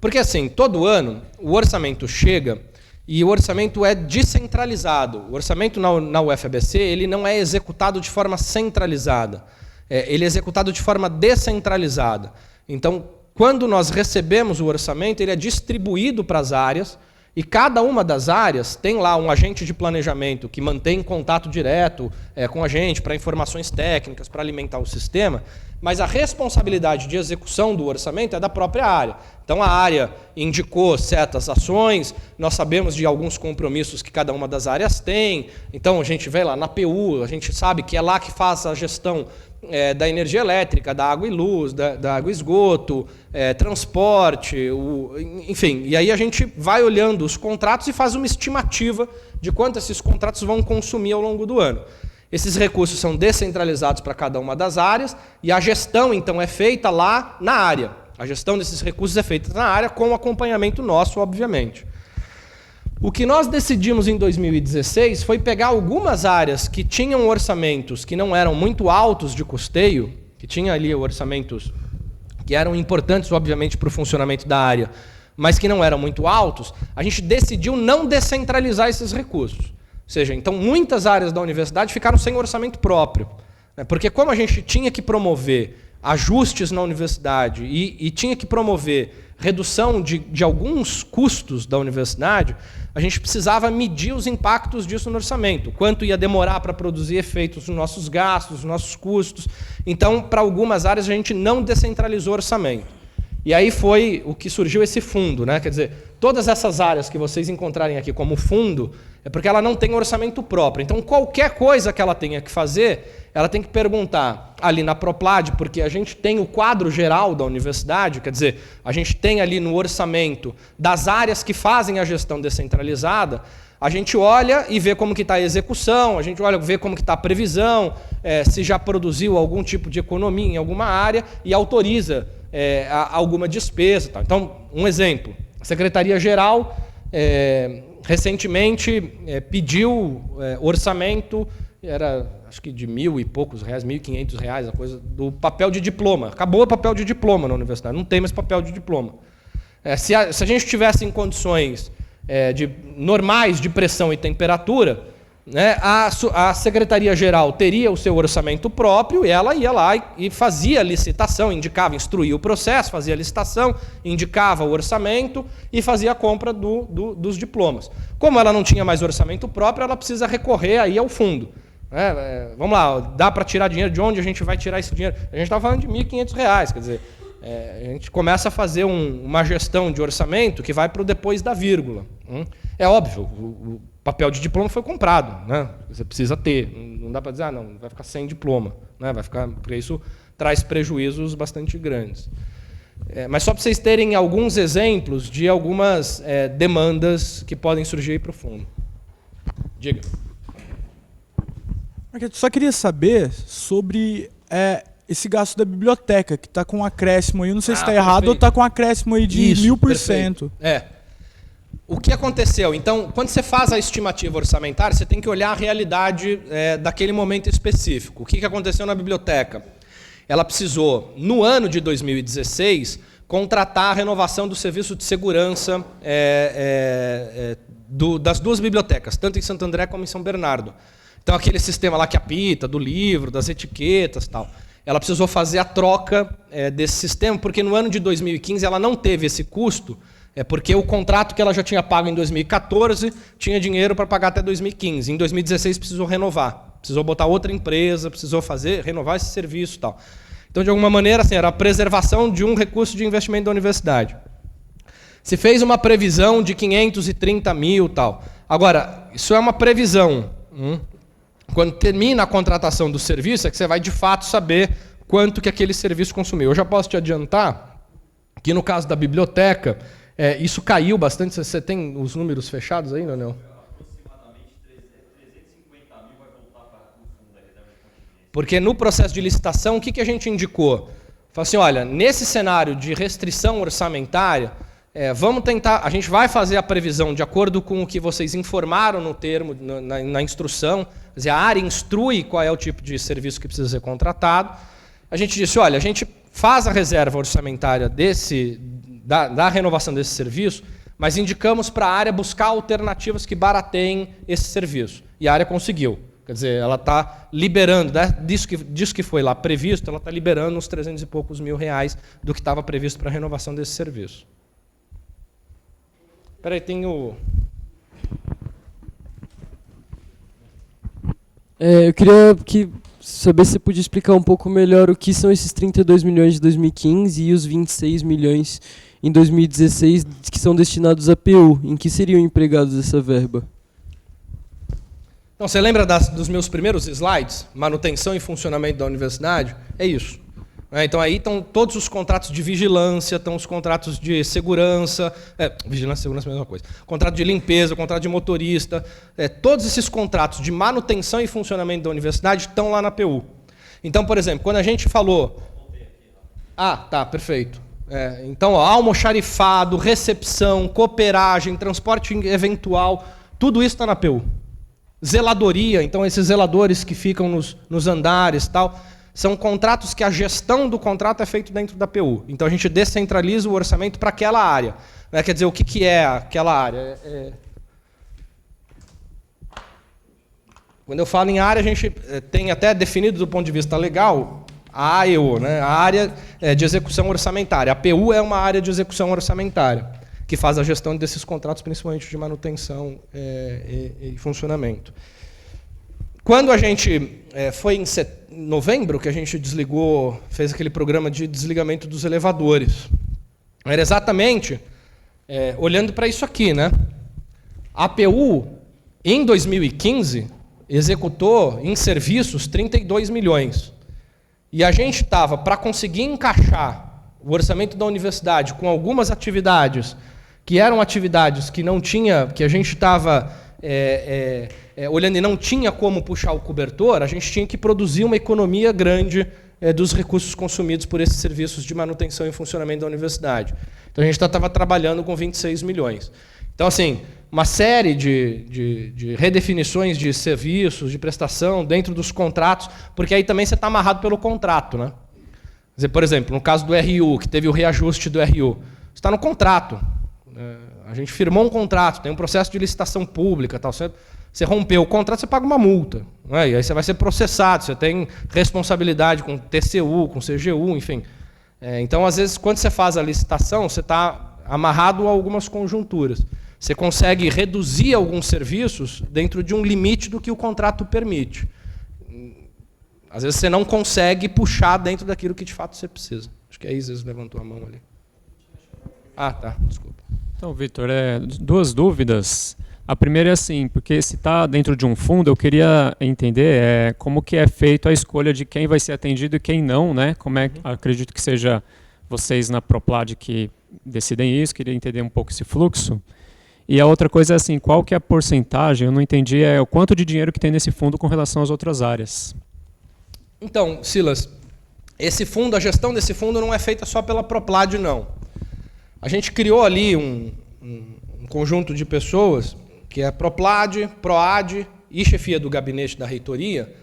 porque, assim, todo ano o orçamento chega e o orçamento é descentralizado. O orçamento na UFABC ele não é executado de forma centralizada. Ele é executado de forma descentralizada. Então, quando nós recebemos o orçamento, ele é distribuído para as áreas, E cada uma das áreas tem lá um agente de planejamento que mantém contato direto com a gente para informações técnicas, para alimentar o sistema, mas a responsabilidade de execução do orçamento é da própria área. Então a área indicou certas ações, nós sabemos de alguns compromissos que cada uma das áreas tem, então a gente vê lá na PU, a gente sabe que é lá que faz a gestão da energia elétrica, da água e luz, da água e esgoto, transporte, enfim. E aí a gente vai olhando os contratos e faz uma estimativa de quanto esses contratos vão consumir ao longo do ano. Esses recursos são descentralizados para cada uma das áreas e a gestão, então, é feita lá na área. A gestão desses recursos é feita na área com acompanhamento nosso, obviamente. O que nós decidimos em 2016 foi pegar algumas áreas que tinham orçamentos que não eram muito altos de custeio, que tinham ali orçamentos que eram importantes, obviamente, para o funcionamento da área, mas que não eram muito altos, a gente decidiu não descentralizar esses recursos. Ou seja, então muitas áreas da universidade ficaram sem orçamento próprio. Porque como a gente tinha que promover ajustes na universidade e tinha que promover redução de alguns custos da universidade, a gente precisava medir os impactos disso no orçamento, quanto ia demorar para produzir efeitos nos nossos gastos, nos nossos custos. Então, para algumas áreas, a gente não descentralizou o orçamento. E aí foi o que surgiu esse fundo, né? Quer dizer, todas essas áreas que vocês encontrarem aqui como fundo, é porque ela não tem orçamento próprio. Então, qualquer coisa que ela tenha que fazer, ela tem que perguntar ali na Proplad, porque a gente tem o quadro geral da universidade, quer dizer, a gente tem ali no orçamento das áreas que fazem a gestão descentralizada, a gente olha e vê como que está a execução, a gente olha e vê como que está a previsão, se já produziu algum tipo de economia em alguma área e autoriza alguma despesa. Tá? Então, um exemplo, a Secretaria-Geral recentemente pediu orçamento, era acho que de R$1.000 e poucos, R$1.500, a coisa do papel de diploma. Acabou o papel de diploma na universidade, não tem mais papel de diploma. Se a gente tivesse em condições normais de pressão e temperatura, né, a Secretaria-Geral teria o seu orçamento próprio e ela ia lá e fazia a licitação, indicava, instruía o processo, fazia a licitação, indicava o orçamento e fazia a compra dos diplomas. Como ela não tinha mais orçamento próprio, ela precisa recorrer aí ao fundo. Vamos lá, dá para tirar dinheiro? De onde a gente vai tirar esse dinheiro? A gente estava falando de R$1.500, quer dizer, a gente começa a fazer uma gestão de orçamento que vai para o depois da vírgula. É óbvio, o papel de diploma foi comprado, né? Você precisa ter, não dá para dizer, não, vai ficar sem diploma, né? Vai ficar, porque isso traz prejuízos bastante grandes. Mas só para vocês terem alguns exemplos de algumas demandas que podem surgir aí para o fundo. Diga. Só queria saber sobre esse gasto da biblioteca, que está com um acréscimo aí, não sei se está errado, ou está com um acréscimo aí de 1000%. O que aconteceu? Então, quando você faz a estimativa orçamentária, você tem que olhar a realidade daquele momento específico. O que aconteceu na biblioteca? Ela precisou, no ano de 2016, contratar a renovação do serviço de segurança das duas bibliotecas, tanto em Santo André como em São Bernardo. Então, aquele sistema lá que apita, do livro, das etiquetas e tal. Ela precisou fazer a troca desse sistema, porque no ano de 2015 ela não teve esse custo, porque o contrato que ela já tinha pago em 2014 tinha dinheiro para pagar até 2015. Em 2016 precisou renovar, precisou botar outra empresa, precisou renovar esse serviço e tal. Então, de alguma maneira, assim, era a preservação de um recurso de investimento da universidade. Se fez uma previsão de 530 mil e tal. Agora, isso é uma previsão. Quando termina a contratação do serviço, é que você vai, de fato, saber quanto que aquele serviço consumiu. Eu já posso te adiantar que, no caso da biblioteca, isso caiu bastante. Você tem os números fechados aí, Leonel? Aproximadamente 350 mil vai voltar para o fundo da reserva de contingência. Porque no processo de licitação, o que a gente indicou? Falou assim, olha, nesse cenário de restrição orçamentária, vamos tentar, a gente vai fazer a previsão de acordo com o que vocês informaram no termo, na instrução, quer dizer, a área instrui qual é o tipo de serviço que precisa ser contratado. A gente disse, olha, a gente faz a reserva orçamentária da renovação desse serviço, mas indicamos para a área buscar alternativas que barateiem esse serviço. E a área conseguiu. Quer dizer, ela está liberando, né, disso que foi lá previsto, ela está liberando uns 300 e poucos mil reais do que estava previsto para a renovação desse serviço. Espera aí, tem o... Eu queria saber se você podia explicar um pouco melhor o que são esses 32 milhões de 2015 e os 26 milhões em 2016 que são destinados à PU. Em que seriam empregados essa verba? Então, você lembra dos meus primeiros slides? Manutenção e funcionamento da universidade? É isso. Então, aí estão todos os contratos de vigilância, estão os contratos de segurança, vigilância e segurança é a mesma coisa, contrato de limpeza, contrato de motorista, todos esses contratos de manutenção e funcionamento da universidade estão lá na PU. Então, por exemplo, quando a gente falou... Ah, tá, perfeito. Então, almoxarifado, recepção, cooperagem, transporte eventual, tudo isso está na PU. Zeladoria, então esses zeladores que ficam nos andares e tal... São contratos que a gestão do contrato é feita dentro da PU. Então, a gente descentraliza o orçamento para aquela área. Quer dizer, o que é aquela área? Quando eu falo em área, a gente tem até definido do ponto de vista legal a AEO, né? A área de execução orçamentária. A PU é uma área de execução orçamentária, que faz a gestão desses contratos, principalmente de manutenção e funcionamento. Quando a gente foi em novembro que a gente fez aquele programa de desligamento dos elevadores. Era exatamente olhando para isso aqui, né? A APU, em 2015, executou em serviços 32 milhões. E a gente estava, para conseguir encaixar o orçamento da universidade com algumas atividades que eram atividades que não tinha, que a gente estava olhando e não tinha como puxar o cobertor, a gente tinha que produzir uma economia grande dos recursos consumidos por esses serviços de manutenção e funcionamento da universidade. Então, a gente estava trabalhando com 26 milhões. Então, assim, uma série de redefinições de serviços, de prestação dentro dos contratos, porque aí também você está amarrado pelo contrato, né? Quer dizer, por exemplo, no caso do RU, que teve o reajuste do RU, está no contrato. A gente firmou um contrato, tem um processo de licitação pública, tal. Você rompeu o contrato, você paga uma multa. Né? E aí você vai ser processado, você tem responsabilidade com TCU, com CGU, enfim. Então, às vezes, quando você faz a licitação, você está amarrado a algumas conjunturas. Você consegue reduzir alguns serviços dentro de um limite do que o contrato permite. Às vezes, você não consegue puxar dentro daquilo que, de fato, você precisa. Acho que a Isis levantou a mão ali. Ah, tá, desculpa. Então, Vitor, duas dúvidas. A primeira é assim, porque se está dentro de um fundo, eu queria entender como que é feito a escolha de quem vai ser atendido e quem não, né? Acredito que seja vocês na Proplad que decidem isso, queria entender um pouco esse fluxo. E a outra coisa é assim, qual que é a porcentagem, eu não entendi, o quanto de dinheiro que tem nesse fundo com relação às outras áreas. Então, Silas, esse fundo, a gestão desse fundo não é feita só pela Proplad, não. A gente criou ali um conjunto de pessoas, que é Proplad, Proad e chefia do gabinete da reitoria,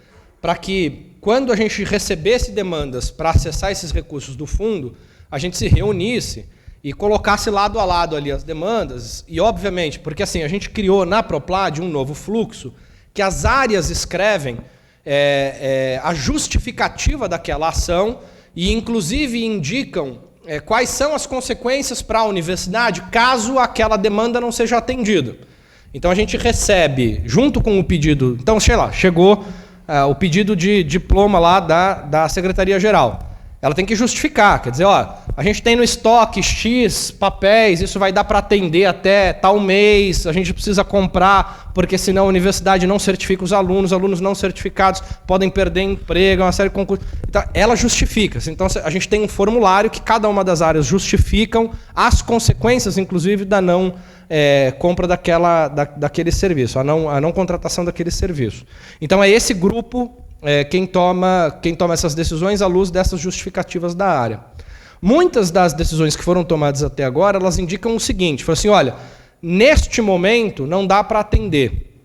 para que, quando a gente recebesse demandas para acessar esses recursos do fundo, a gente se reunisse e colocasse lado a lado ali as demandas. E, obviamente, porque assim, a gente criou na Proplad um novo fluxo, que as áreas escrevem a justificativa daquela ação e, inclusive, indicam quais são as consequências para a universidade caso aquela demanda não seja atendida. Então, a gente recebe, junto com o pedido... Então, sei lá, chegou o pedido de diploma lá da Secretaria-Geral. Ela tem que justificar, quer dizer, a gente tem no estoque X papéis, isso vai dar para atender até tal mês, a gente precisa comprar, porque senão a universidade não certifica os alunos não certificados podem perder emprego, uma série de concursos. Então, ela justifica. Então, a gente tem um formulário que cada uma das áreas justificam as consequências, inclusive, da não compra daquele serviço, a não contratação daquele serviço. Então, é esse grupo quem toma essas decisões à luz dessas justificativas da área. Muitas das decisões que foram tomadas até agora, elas indicam o seguinte, falam assim, olha, neste momento não dá para atender,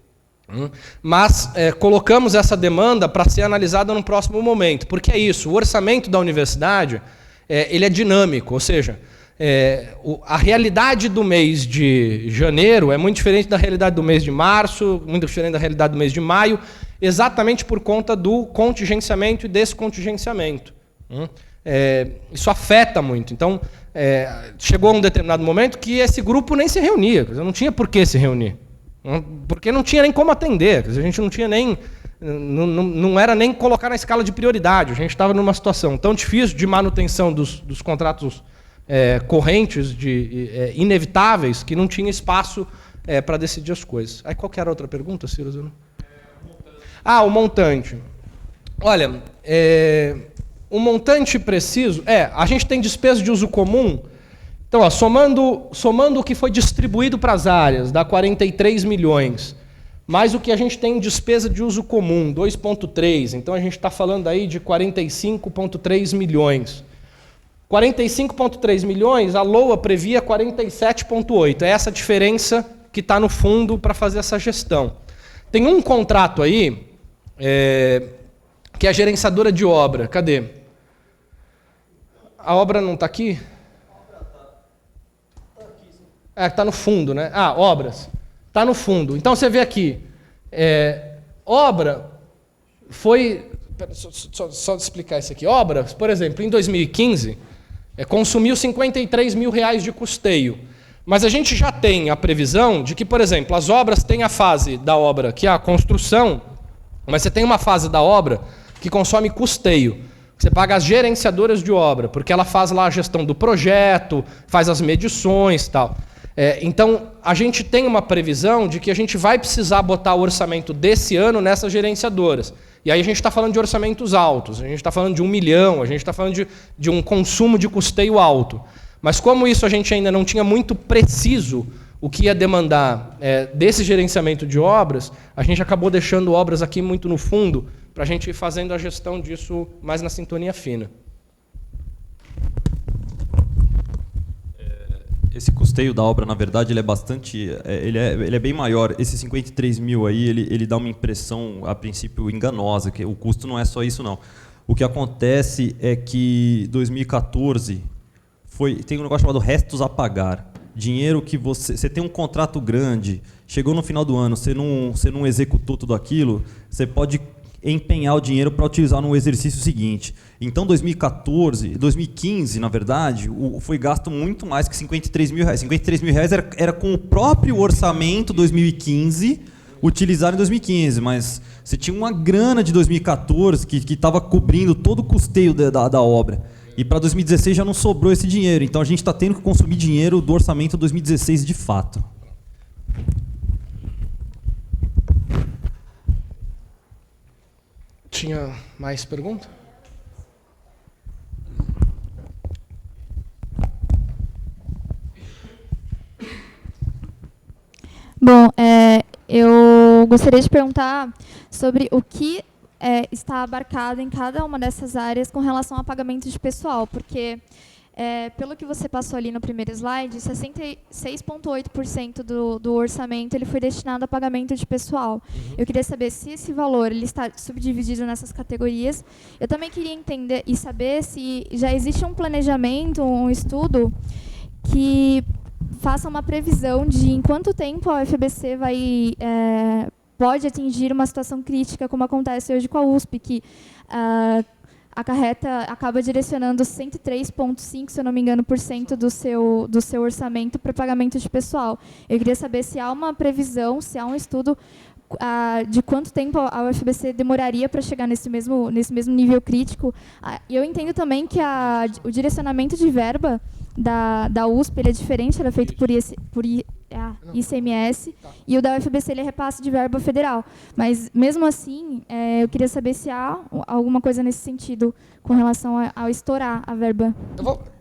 mas colocamos essa demanda para ser analisada no próximo momento, porque é isso, o orçamento da universidade ele é dinâmico, ou seja, a realidade do mês de janeiro é muito diferente da realidade do mês de março, muito diferente da realidade do mês de maio, exatamente por conta do contingenciamento e descontingenciamento. Isso afeta muito. Então, chegou a um determinado momento que esse grupo nem se reunia, quer dizer, não tinha por que se reunir, porque não tinha nem como atender, quer dizer, a gente não tinha nem... Não era nem colocar na escala de prioridade. A gente estava numa situação tão difícil de manutenção dos contratos correntes, inevitáveis, que não tinha espaço para decidir as coisas. Aí qual que era a outra pergunta, Ciro? O montante. Olha, o montante preciso... a gente tem despesa de uso comum. Então, somando o que foi distribuído para as áreas, dá 43 milhões. Mais o que a gente tem em despesa de uso comum, 2,3. Então, a gente está falando aí de 45,3 milhões. 45,3 milhões, a LOA previa 47,8. É essa diferença que está no fundo para fazer essa gestão. Tem um contrato aí, que é a gerenciadora de obra. Cadê? A obra não está aqui? Está no fundo, né? Obras. Está no fundo. Então, você vê aqui, obra foi... Só explicar isso aqui. Obra, por exemplo, em 2015, consumiu R$53 mil de custeio. Mas a gente já tem a previsão de que, por exemplo, as obras têm a fase da obra, que é a construção, mas você tem uma fase da obra que consome custeio. Você paga as gerenciadoras de obra, porque ela faz lá a gestão do projeto, faz as medições e tal. Então, a gente tem uma previsão de que a gente vai precisar botar o orçamento desse ano nessas gerenciadoras. E aí a gente está falando de orçamentos altos, a gente está falando de 1 milhão, a gente está falando de um consumo de custeio alto. Mas como isso a gente ainda não tinha muito preciso o que ia demandar desse gerenciamento de obras, a gente acabou deixando obras aqui muito no fundo para a gente ir fazendo a gestão disso mais na sintonia fina. Esse custeio da obra, na verdade, ele é bastante, ele é bem maior. Esse 53 mil aí, ele dá uma impressão, a princípio, enganosa, que o custo não é só isso, não. O que acontece é que 2014 tem um negócio chamado restos a pagar. Dinheiro que você tem um contrato grande, chegou no final do ano, você não executou tudo aquilo, você pode empenhar o dinheiro para utilizar no exercício seguinte. Então, 2015, na verdade, foi gasto muito mais que R$53 mil. R$53 mil era com o próprio orçamento 2015, utilizado em 2015, mas você tinha uma grana de 2014 que estava cobrindo todo o custeio da obra. E para 2016 já não sobrou esse dinheiro. Então, a gente está tendo que consumir dinheiro do orçamento 2016 de fato. Tinha mais pergunta? Bom, eu gostaria de perguntar sobre o que está abarcado em cada uma dessas áreas com relação a pagamento de pessoal, porque, pelo que você passou ali no primeiro slide, 66,8% do orçamento ele foi destinado a pagamento de pessoal. Eu queria saber se esse valor ele está subdividido nessas categorias. Eu também queria entender e saber se já existe um planejamento, um estudo que faça uma previsão de em quanto tempo a UFABC pode atingir uma situação crítica, como acontece hoje com a USP, que acaba direcionando 103,5%, se eu não me engano, do seu orçamento para pagamento de pessoal. Eu queria saber se há uma previsão, se há um estudo de quanto tempo a UFABC demoraria para chegar nesse mesmo nível crítico. E eu entendo também que o direcionamento de verba da USP ele é diferente, ele é feito por ICMS, e o da UFABC ele é repasse de verba federal. Mas, mesmo assim, eu queria saber se há alguma coisa nesse sentido com relação a estourar a verba.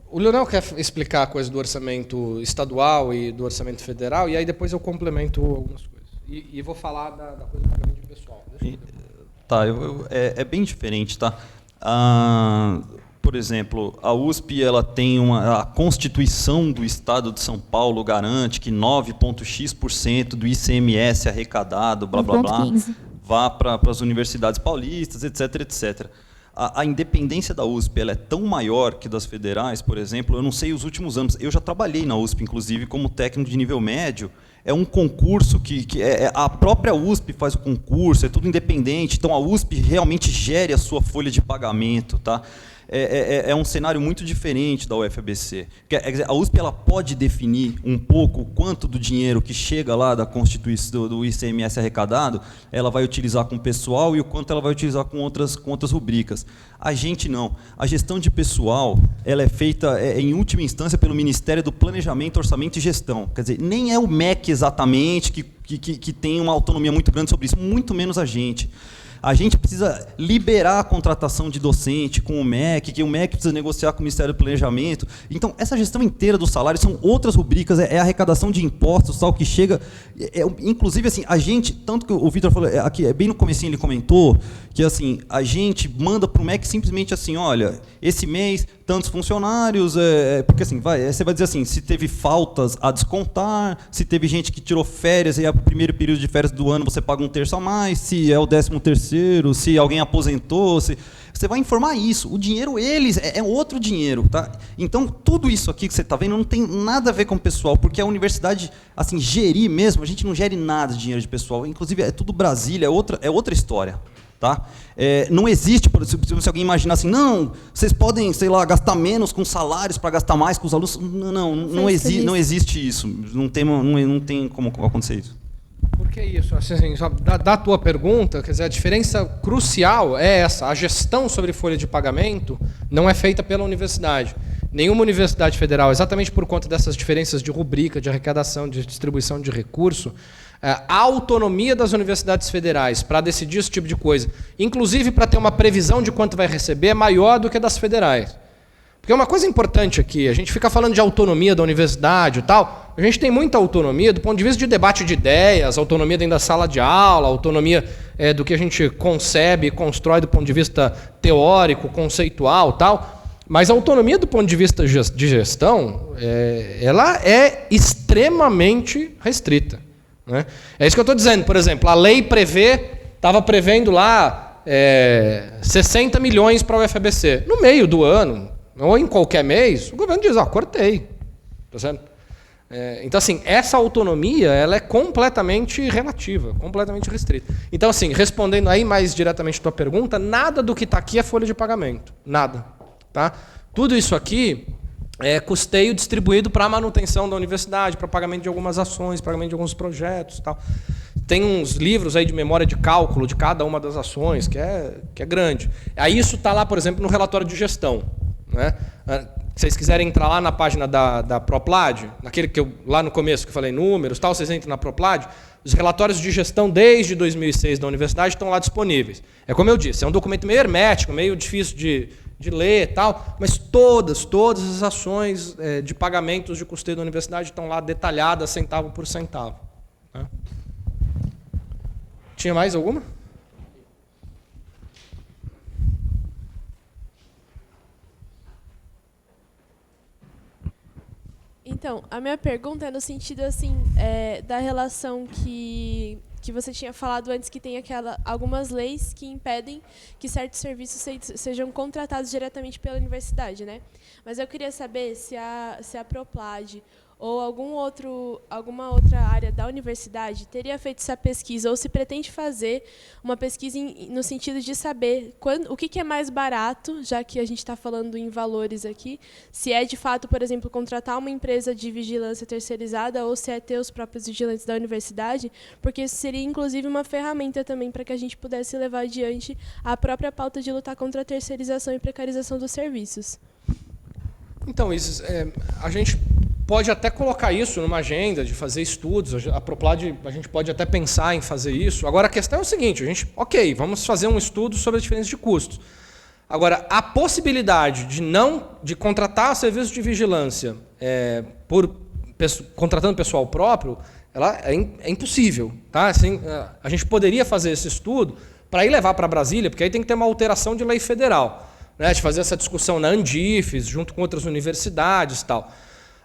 O Leonel quer explicar a coisa do orçamento estadual e do orçamento federal, e aí depois eu complemento algumas coisas. E vou falar da coisa do pagamento de pessoal. Tá, é bem diferente, tá? Por exemplo, a USP ela tem a Constituição do Estado de São Paulo garante que 9,x% do ICMS arrecadado, blá, blá, blá, vá para as universidades paulistas, etc, etc. A independência da USP ela é tão maior que das federais, por exemplo, eu não sei os últimos anos, eu já trabalhei na USP, inclusive, como técnico de nível médio, é um concurso que a própria USP faz o concurso, é tudo independente, então a USP realmente gere a sua folha de pagamento, tá? é um cenário muito diferente da UFABC. Quer dizer, a USP ela pode definir um pouco quanto do dinheiro que chega lá da Constituição, do ICMS arrecadado, ela vai utilizar com o pessoal e o quanto ela vai utilizar com outras rubricas. A gente não. A gestão de pessoal ela é feita, em última instância, pelo Ministério do Planejamento, Orçamento e Gestão. Quer dizer, nem é o MEC exatamente que tem uma autonomia muito grande sobre isso, muito menos a gente. A gente precisa liberar a contratação de docente com o MEC, que o MEC precisa negociar com o Ministério do Planejamento. Então, essa gestão inteira dos salários são outras rubricas, é a arrecadação de impostos, tal, que chega... inclusive, assim, a gente, tanto que o Vitor falou, aqui, bem no comecinho ele comentou, que assim, a gente manda para o MEC simplesmente assim, olha, esse mês, tantos funcionários, porque assim, você vai dizer assim, se teve faltas a descontar, se teve gente que tirou férias, e é o primeiro período de férias do ano, você paga 1/3 a mais, se é o 13º, se alguém aposentou, você vai informar isso. O dinheiro, é outro dinheiro. Tá? Então, tudo isso aqui que você está vendo não tem nada a ver com o pessoal, porque a universidade, assim, gerir mesmo, a gente não gere nada de dinheiro de pessoal. Inclusive, é tudo Brasília, é outra história. Tá? Não existe, se alguém imaginar assim, não, vocês podem, sei lá, gastar menos com salários para gastar mais com os alunos. Não existe isso. Não tem como acontecer isso. Por que isso? Assim, da tua pergunta, quer dizer, a diferença crucial é essa. A gestão sobre folha de pagamento não é feita pela universidade. Nenhuma universidade federal, exatamente por conta dessas diferenças de rubrica, de arrecadação, de distribuição de recurso, a autonomia das universidades federais para decidir esse tipo de coisa, inclusive para ter uma previsão de quanto vai receber, é maior do que a das federais. Porque uma coisa importante aqui, a gente fica falando de autonomia da universidade e tal, a gente tem muita autonomia do ponto de vista de debate de ideias, autonomia dentro da sala de aula, autonomia do que a gente concebe e constrói do ponto de vista teórico, conceitual tal, mas a autonomia do ponto de vista de gestão, ela é extremamente restrita. Né? É isso que eu estou dizendo. Por exemplo, a lei estava prevendo lá 60 milhões para o UFABC. No meio do ano, ou em qualquer mês, o governo diz, cortei. Tá certo? Então, assim, essa autonomia ela é completamente relativa, completamente restrita. Então, assim, respondendo aí mais diretamente a tua pergunta, nada do que está aqui é folha de pagamento. Nada. Tá? Tudo isso aqui é custeio distribuído para a manutenção da universidade, para pagamento de algumas ações, pagamento de alguns projetos e tal. Tem uns livros aí de memória de cálculo de cada uma das ações, que é grande. Aí isso está lá, por exemplo, no relatório de gestão. Né? Se vocês quiserem entrar lá na página da Proplad, naquele que lá no começo que eu falei números, tal, vocês entram na Proplad, os relatórios de gestão desde 2006 da universidade estão lá disponíveis. É como eu disse, é um documento meio hermético, meio difícil de ler e tal, mas todas as ações de pagamentos de custeio da universidade estão lá detalhadas, centavo por centavo. Né? Tinha mais alguma? Então, a minha pergunta é no sentido assim, da relação que você tinha falado antes, que tem algumas leis que impedem que certos serviços sejam contratados diretamente pela universidade, né? Mas eu queria saber se a Proplad ou alguma outra área da universidade teria feito essa pesquisa, ou se pretende fazer uma pesquisa no sentido de saber o que é mais barato, já que a gente está falando em valores aqui, se é de fato, por exemplo, contratar uma empresa de vigilância terceirizada ou se é ter os próprios vigilantes da universidade, porque isso seria inclusive uma ferramenta também para que a gente pudesse levar adiante a própria pauta de lutar contra a terceirização e precarização dos serviços. Então, Isis, a gente pode até colocar isso numa agenda de fazer estudos, a Proplad, a gente pode até pensar em fazer isso. Agora, a questão é o seguinte, vamos fazer um estudo sobre a diferença de custos. Agora, a possibilidade de contratar serviços de vigilância contratando pessoal próprio, ela é impossível. Tá? Assim, a gente poderia fazer esse estudo para ir levar para Brasília, porque aí tem que ter uma alteração de lei federal, né, de fazer essa discussão na Andifes, junto com outras universidades e tal.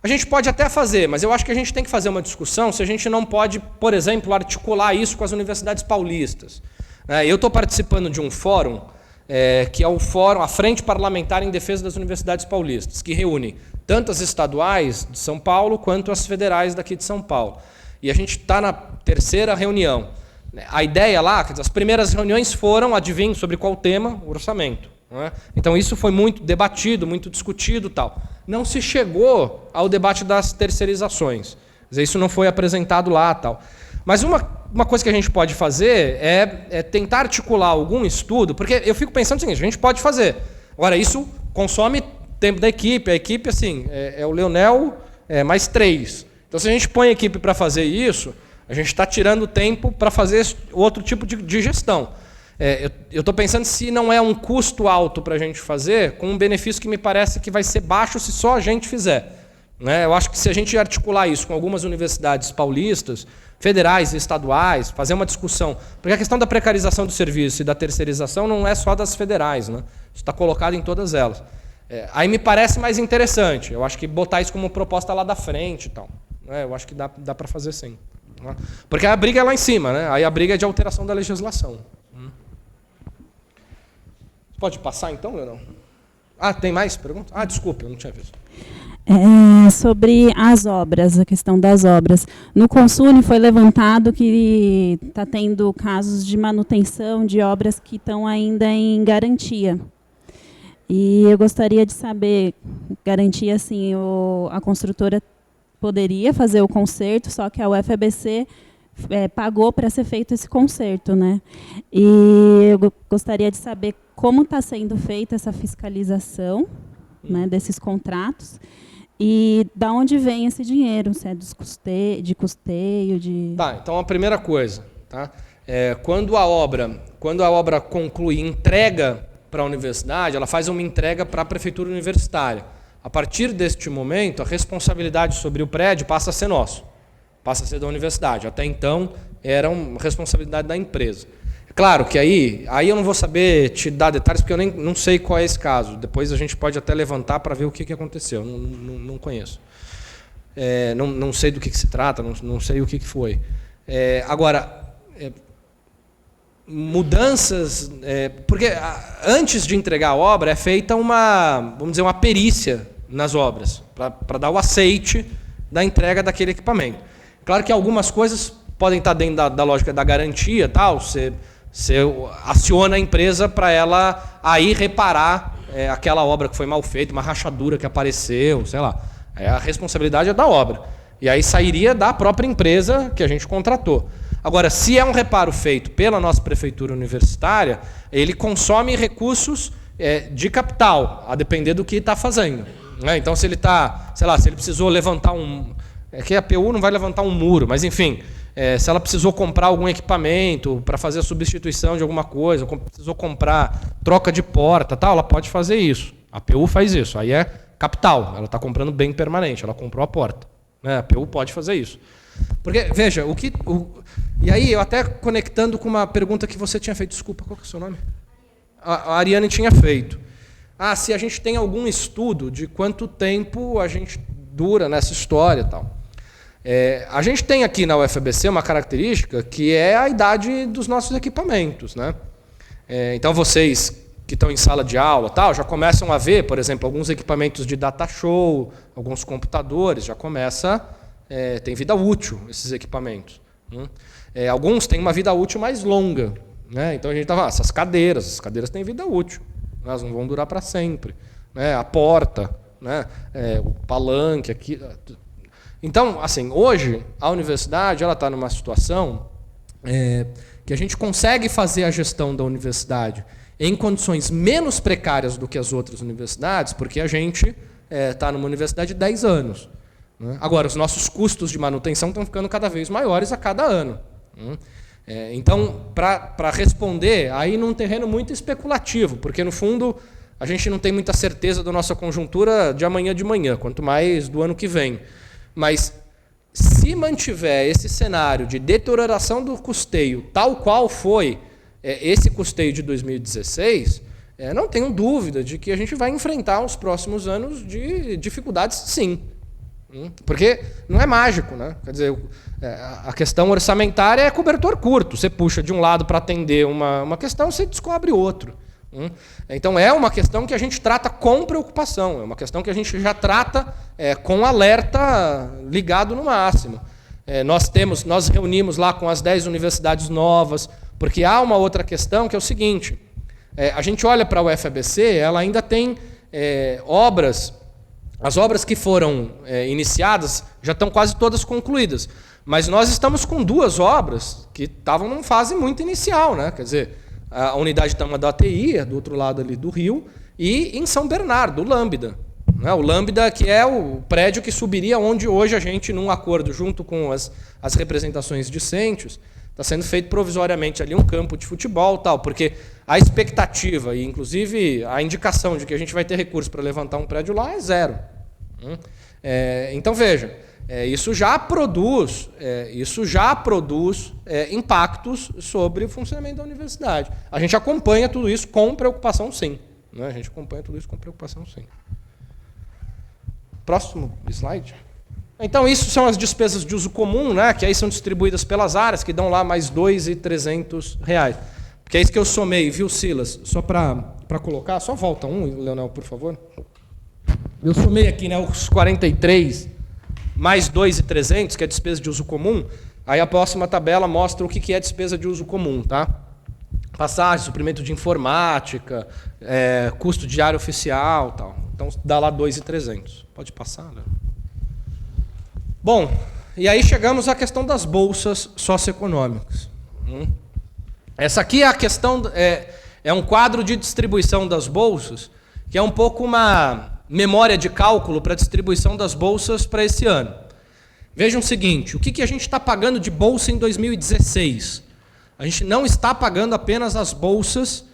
A gente pode até fazer, mas eu acho que a gente tem que fazer uma discussão se a gente não pode, por exemplo, articular isso com as universidades paulistas. Eu estou participando de um fórum, que é o fórum, a Frente Parlamentar em Defesa das Universidades Paulistas, que reúne tanto as estaduais de São Paulo quanto as federais daqui de São Paulo. E a gente está na 3ª reunião. A ideia lá, as primeiras reuniões foram, adivinhem sobre qual tema? O orçamento. Não é? Então isso foi muito debatido, muito discutido, tal. Não se chegou ao debate das terceirizações. Quer dizer, isso não foi apresentado lá, tal. Mas uma coisa que a gente pode fazer é tentar articular algum estudo, porque eu fico pensando o seguinte: a gente pode fazer. Agora, isso consome tempo da equipe. A equipe, assim, é o Leonel mais 3. Então, se a gente põe a equipe para fazer isso, a gente está tirando tempo para fazer outro tipo de gestão. Eu estou pensando se não é um custo alto para a gente fazer, com um benefício que me parece que vai ser baixo se só a gente fizer. Né? Eu acho que se a gente articular isso com algumas universidades paulistas, federais e estaduais, fazer uma discussão, porque a questão da precarização do serviço e da terceirização não é só das federais, né? Isso está colocado em todas elas. Aí me parece mais interessante. Eu acho que botar isso como proposta lá da frente e tal. Eu acho que dá para fazer sim. Né? Porque a briga é lá em cima, né? Aí a briga é de alteração da legislação. Pode passar então, Leonel? Tem mais perguntas? Desculpe, eu não tinha visto. Sobre as obras, a questão das obras. No Consune foi levantado que está tendo casos de manutenção de obras que estão ainda em garantia. E eu gostaria de saber, garantia assim, a construtora poderia fazer o conserto, só que a UFABC pagou para ser feito esse conserto, né? E eu gostaria de saber como está sendo feita essa fiscalização, né, desses contratos e da onde vem esse dinheiro, se é de custeio, de... Então a primeira coisa, tá? Quando a obra conclui e entrega para a universidade, ela faz uma entrega para a prefeitura universitária. A partir deste momento, a responsabilidade sobre o prédio passa a ser nosso, passa a ser da universidade. Até então, era uma responsabilidade da empresa. Claro que aí eu não vou saber te dar detalhes, porque eu nem não sei qual é esse caso. Depois a gente pode até levantar para ver o que aconteceu. Não conheço. Não sei do que se trata, não sei o que foi. Agora, mudanças... porque antes de entregar a obra, é feita vamos dizer, uma perícia nas obras, para dar o aceite da entrega daquele equipamento. Claro que algumas coisas podem estar dentro da lógica da garantia, tal, você aciona a empresa para ela aí reparar aquela obra que foi mal feita, uma rachadura que apareceu, sei lá. A responsabilidade é da obra. E aí sairia da própria empresa que a gente contratou. Agora, se é um reparo feito pela nossa prefeitura universitária, ele consome recursos de capital, a depender do que está fazendo. Né? Então, se ele está, sei lá, se ele precisou levantar que a PU não vai levantar um muro, mas enfim... se ela precisou comprar algum equipamento para fazer a substituição de alguma coisa, precisou comprar troca de porta, tal, ela pode fazer isso. A PU faz isso. Aí é capital. Ela está comprando bem permanente. Ela comprou a porta. A PU pode fazer isso. Porque, veja, e aí, eu até conectando com uma pergunta que você tinha feito. Desculpa, qual que é o seu nome? A Ariane tinha feito. Se a gente tem algum estudo de quanto tempo a gente dura nessa história e tal. A gente tem aqui na UFABC uma característica que é a idade dos nossos equipamentos. Né? Então, vocês que estão em sala de aula tal, já começam a ver, por exemplo, alguns equipamentos de data show, alguns computadores, já começa, tem vida útil esses equipamentos. Alguns têm uma vida útil mais longa. Né? Então, a gente estava, essas cadeiras têm vida útil, elas não vão durar para sempre. Né? A porta, né? O palanque aqui... Então, assim, hoje, a universidade está numa situação que a gente consegue fazer a gestão da universidade em condições menos precárias do que as outras universidades, porque a gente está numa universidade de 10 anos. Né? Agora, os nossos custos de manutenção estão ficando cada vez maiores a cada ano. Então, para responder, aí num terreno muito especulativo, porque, no fundo, a gente não tem muita certeza da nossa conjuntura de amanhã de manhã, quanto mais do ano que vem. Mas, se mantiver esse cenário de deterioração do custeio, tal qual foi esse custeio de 2016, não tenho dúvida de que a gente vai enfrentar os próximos anos de dificuldades, sim. Porque não é mágico. Né? Quer dizer, a questão orçamentária é cobertor curto. Você puxa de um lado para atender uma questão, você descobre outro. Então, é uma questão que a gente trata com preocupação, é uma questão que a gente já trata com alerta ligado no máximo. Nós reunimos lá com as 10 universidades novas, porque há uma outra questão que é o seguinte, a gente olha para a UFABC, ela ainda tem obras, as obras que foram iniciadas já estão quase todas concluídas, mas nós estamos com 2 obras que estavam numa fase muito inicial, né? Quer dizer, a unidade da ATI, do outro lado ali do rio, e em São Bernardo, o Lambda. Né? O Lambda, que é o prédio que subiria onde hoje a gente, num acordo junto com as representações discentes, está sendo feito provisoriamente ali um campo de futebol, tal, porque a expectativa e, inclusive, a indicação de que a gente vai ter recurso para levantar um prédio lá é 0. Então, veja, isso já produz impactos sobre o funcionamento da universidade. A gente acompanha tudo isso com preocupação, sim. Né? A gente acompanha tudo isso com preocupação, sim. Próximo slide. Então, isso são as despesas de uso comum, né, que aí são distribuídas pelas áreas, que dão lá mais R$ 2.300. Porque é isso que eu somei, viu, Silas? Só para colocar, só volta Leonel, por favor. Eu somei aqui, né, os 43 mais 2.300, que é despesa de uso comum. Aí a próxima tabela mostra o que é despesa de uso comum, tá? Passagem, suprimento de informática, custo diário oficial, tal. Então dá lá 2.300. Pode passar, né? Bom, e aí chegamos à questão das bolsas socioeconômicas. Essa aqui é a questão, é um quadro de distribuição das bolsas, que é um pouco uma memória de cálculo para a distribuição das bolsas para esse ano. Vejam o seguinte, o que a gente está pagando de bolsa em 2016? A gente não está pagando apenas as bolsas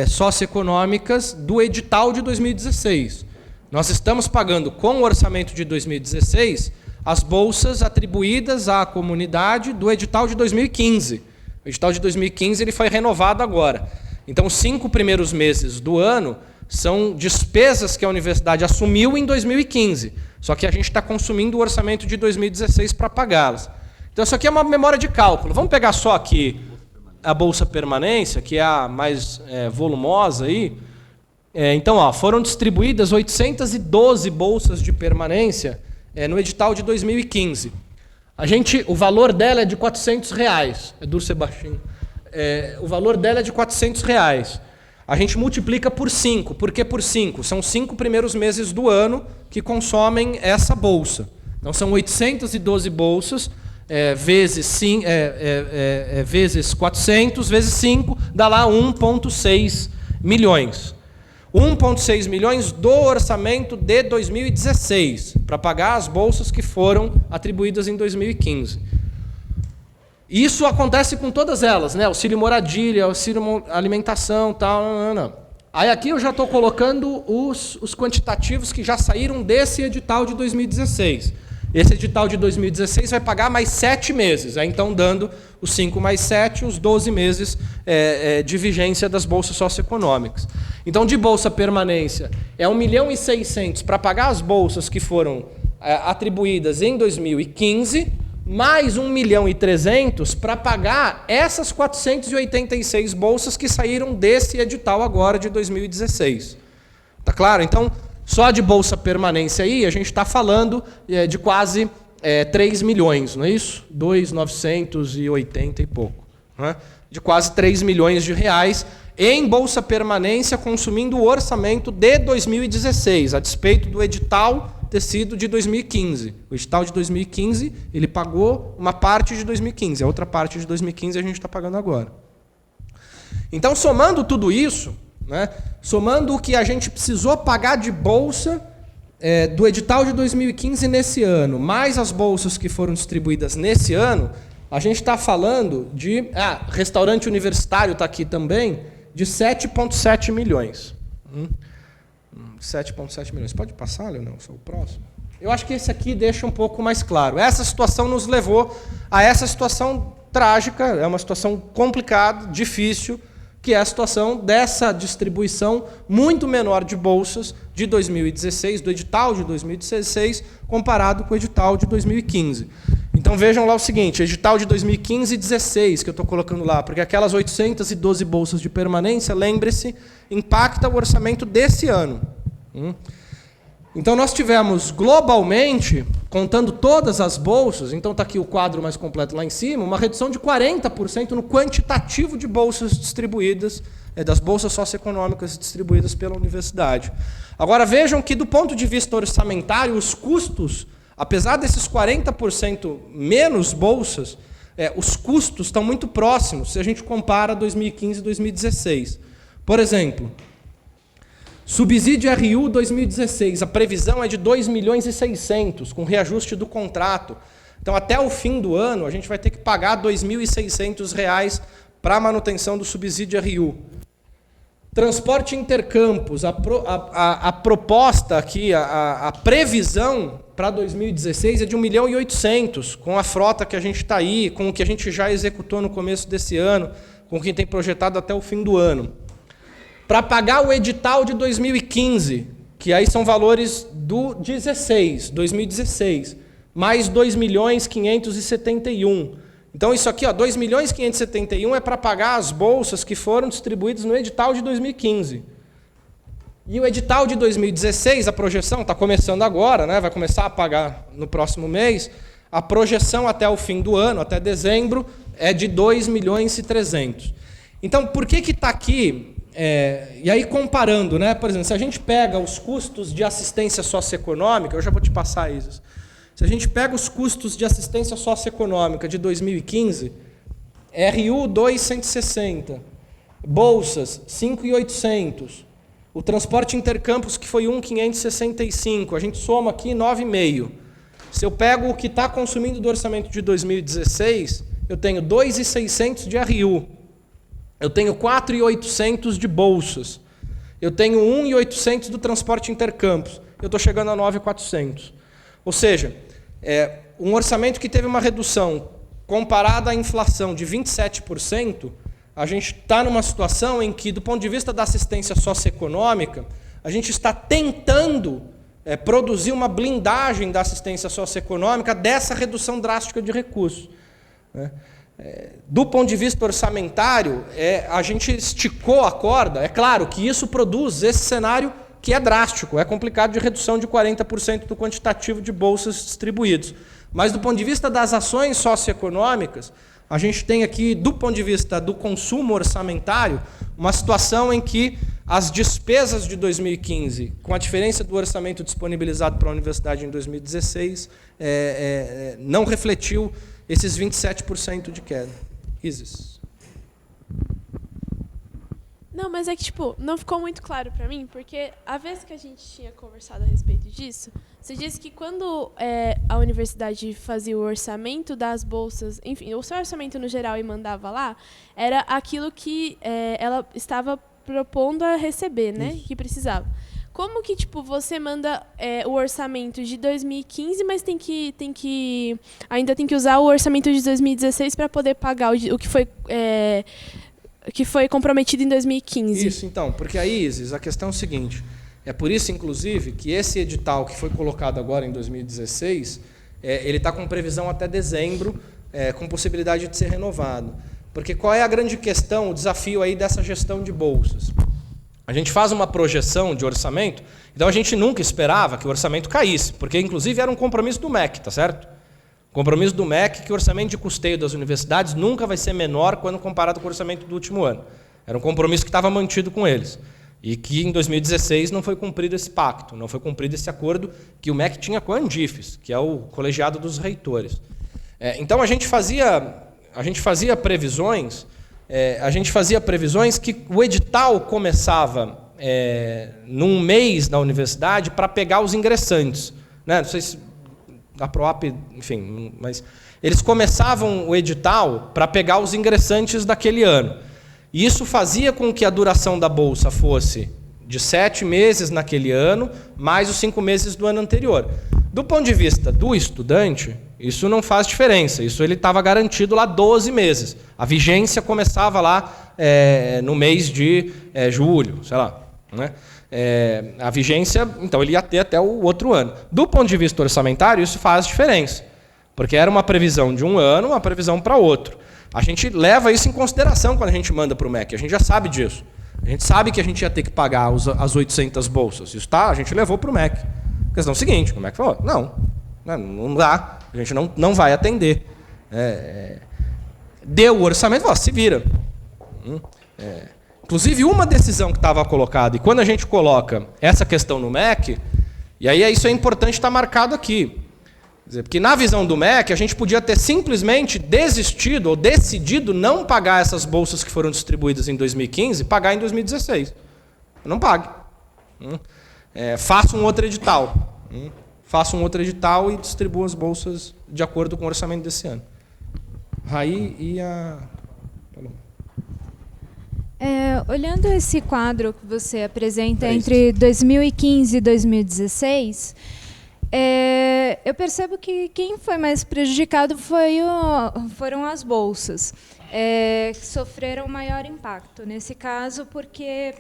socioeconômicas do edital de 2016. Nós estamos pagando, com o orçamento de 2016, as bolsas atribuídas à comunidade do edital de 2015. O edital de 2015 ele foi renovado agora. Então, os 5 primeiros meses do ano são despesas que a universidade assumiu em 2015. Só que a gente está consumindo o orçamento de 2016 para pagá-las. Então, isso aqui é uma memória de cálculo. Vamos pegar só aqui a Bolsa Permanência, que é a mais volumosa aí. Então, foram distribuídas 812 bolsas de permanência no edital de 2015. O valor dela é de R$ 400. É duro ser baixinho. O valor dela é de R$ 400. A gente multiplica por 5. Por que por 5? São 5 primeiros meses do ano que consomem essa bolsa. Então, são 812 bolsas, vezes 400, vezes 5, dá lá 1,6 milhões. 1,6 milhões do orçamento de 2016, para pagar as bolsas que foram atribuídas em 2015. Isso acontece com todas elas, né? Auxílio moradia, auxílio alimentação, tal. Não. Aí aqui eu já estou colocando os quantitativos que já saíram desse edital de 2016. Esse edital de 2016 vai pagar mais 7 meses, então dando os 5 mais 7, os 12 meses de vigência das bolsas socioeconômicas. Então, de bolsa permanência, é 1.600.000 para pagar as bolsas que foram atribuídas em 2015, mais 1.300.000 para pagar essas 486 bolsas que saíram desse edital agora de 2016. Tá claro? Então, só de bolsa permanência aí, a gente está falando de quase 3 milhões, não é isso? 2.980 e pouco. Né? De quase 3 milhões de reais em bolsa permanência, consumindo o orçamento de 2016, a despeito do edital ter sido de 2015. O edital de 2015, ele pagou uma parte de 2015, a outra parte de 2015 a gente está pagando agora. Então, somando tudo isso, né, somando o que a gente precisou pagar de bolsa do edital de 2015 nesse ano, mais as bolsas que foram distribuídas nesse ano, a gente está falando de... restaurante universitário está aqui também, de 7,7 milhões. 7,7 milhões. Pode passar, Leonel? Sou o próximo. Eu acho que esse aqui deixa um pouco mais claro. Essa situação nos levou a essa situação trágica, é uma situação complicada, difícil, que é a situação dessa distribuição muito menor de bolsas de 2016, do edital de 2016, comparado com o edital de 2015. Então vejam lá o seguinte, edital de 2015 e 16 que eu estou colocando lá, porque aquelas 812 bolsas de permanência, lembre-se, impacta o orçamento desse ano. Então nós tivemos globalmente, contando todas as bolsas, então está aqui o quadro mais completo lá em cima, uma redução de 40% no quantitativo de bolsas distribuídas, das bolsas socioeconômicas distribuídas pela universidade. Agora vejam que do ponto de vista orçamentário, os custos, apesar desses 40% menos bolsas, os custos estão muito próximos se a gente compara 2015 e 2016. Por exemplo, subsídio RU 2016, a previsão é de 2.600.000, com reajuste do contrato. Então, até o fim do ano, a gente vai ter que pagar R$ 2.600 para a manutenção do subsídio RU. Transporte intercampus, a proposta aqui, a previsão para 2016 é de 1.800.000, com a frota que a gente está aí, com o que a gente já executou no começo desse ano, com o que tem projetado até o fim do ano. Para pagar o edital de 2015, que aí são valores do 2016, mais 2.571.000. Então isso aqui, 2.571.000 é para pagar as bolsas que foram distribuídas no edital de 2015. E o edital de 2016, a projeção está começando agora, né? Vai começar a pagar no próximo mês. A projeção até o fim do ano, até dezembro, é de 2.300.000. Então, por que está aqui? E aí, comparando, né? Por exemplo, se a gente pega os custos de assistência socioeconômica, eu já vou te passar isso. Se a gente pega os custos de assistência socioeconômica de 2015, RU 2.160, bolsas 5.800, o transporte intercampus que foi 1.565, a gente soma aqui 9,5. Se eu pego o que está consumindo do orçamento de 2016, eu tenho 2.600 de RU, eu tenho 4.800 de bolsas, eu tenho 1.800 do transporte intercampus, eu estou chegando a 9.400. Ou seja, um orçamento que teve uma redução comparada à inflação de 27%, a gente está numa situação em que, do ponto de vista da assistência socioeconômica, a gente está tentando produzir uma blindagem da assistência socioeconômica dessa redução drástica de recursos. Do ponto de vista orçamentário, a gente esticou a corda. É claro que isso produz esse cenário que é drástico, é complicado, de redução de 40% do quantitativo de bolsas distribuídos. Mas, do ponto de vista das ações socioeconômicas, a gente tem aqui, do ponto de vista do consumo orçamentário, uma situação em que as despesas de 2015, com a diferença do orçamento disponibilizado para a universidade em 2016, não refletiu esses 27% de queda. Isis. Não, mas é que, não ficou muito claro para mim, porque a vez que a gente tinha conversado a respeito disso, você disse que quando a universidade fazia o orçamento das bolsas, enfim, o seu orçamento no geral e mandava lá, era aquilo que ela estava propondo a receber, né? Isso. Que precisava. Como que, você manda o orçamento de 2015, mas ainda tem que usar o orçamento de 2016 para poder pagar o que foi comprometido em 2015. Isso, então, porque aí, Isis, a questão é o seguinte, é por isso, inclusive, que esse edital que foi colocado agora em 2016, ele está com previsão até dezembro, com possibilidade de ser renovado. Porque qual é a grande questão, o desafio aí dessa gestão de bolsas? A gente faz uma projeção de orçamento, então a gente nunca esperava que o orçamento caísse, porque, inclusive, era um compromisso do MEC, tá certo? Compromisso do MEC que o orçamento de custeio das universidades nunca vai ser menor quando comparado com o orçamento do último ano. Era um compromisso que estava mantido com eles. E que em 2016 não foi cumprido esse pacto, não foi cumprido esse acordo que o MEC tinha com a Andifes, que é o colegiado dos reitores. Então a gente fazia previsões que o edital começava num mês na universidade para pegar os ingressantes. Né? Não sei se da PROAP, enfim, mas eles começavam o edital para pegar os ingressantes daquele ano. E isso fazia com que a duração da bolsa fosse de 7 meses naquele ano, mais os 5 meses do ano anterior. Do ponto de vista do estudante, isso não faz diferença. Isso ele estava garantido lá 12 meses. A vigência começava lá no mês de julho, sei lá, né? A vigência, então, ele ia ter até o outro ano. Do ponto de vista orçamentário, isso faz diferença, porque era uma previsão de um ano, uma previsão para outro. A gente leva isso em consideração quando a gente manda para o MEC, a gente já sabe disso. A gente sabe que a gente ia ter que pagar as 800 bolsas. Isso a gente levou para o MEC. A questão é a seguinte, como é que falou? Não dá, a gente não vai atender. Deu o orçamento, se vira. Inclusive, uma decisão que estava colocada, e quando a gente coloca essa questão no MEC, e aí isso é importante estar marcado aqui, porque na visão do MEC, a gente podia ter simplesmente desistido ou decidido não pagar essas bolsas que foram distribuídas em 2015, pagar em 2016. Não pague. Faça um outro edital. Faça um outro edital e distribua as bolsas de acordo com o orçamento desse ano. Raí e a... Olhando esse quadro que você apresenta entre 2015 e 2016, eu percebo que quem foi mais prejudicado foram as bolsas, que sofreram maior impacto. Nesse caso, porque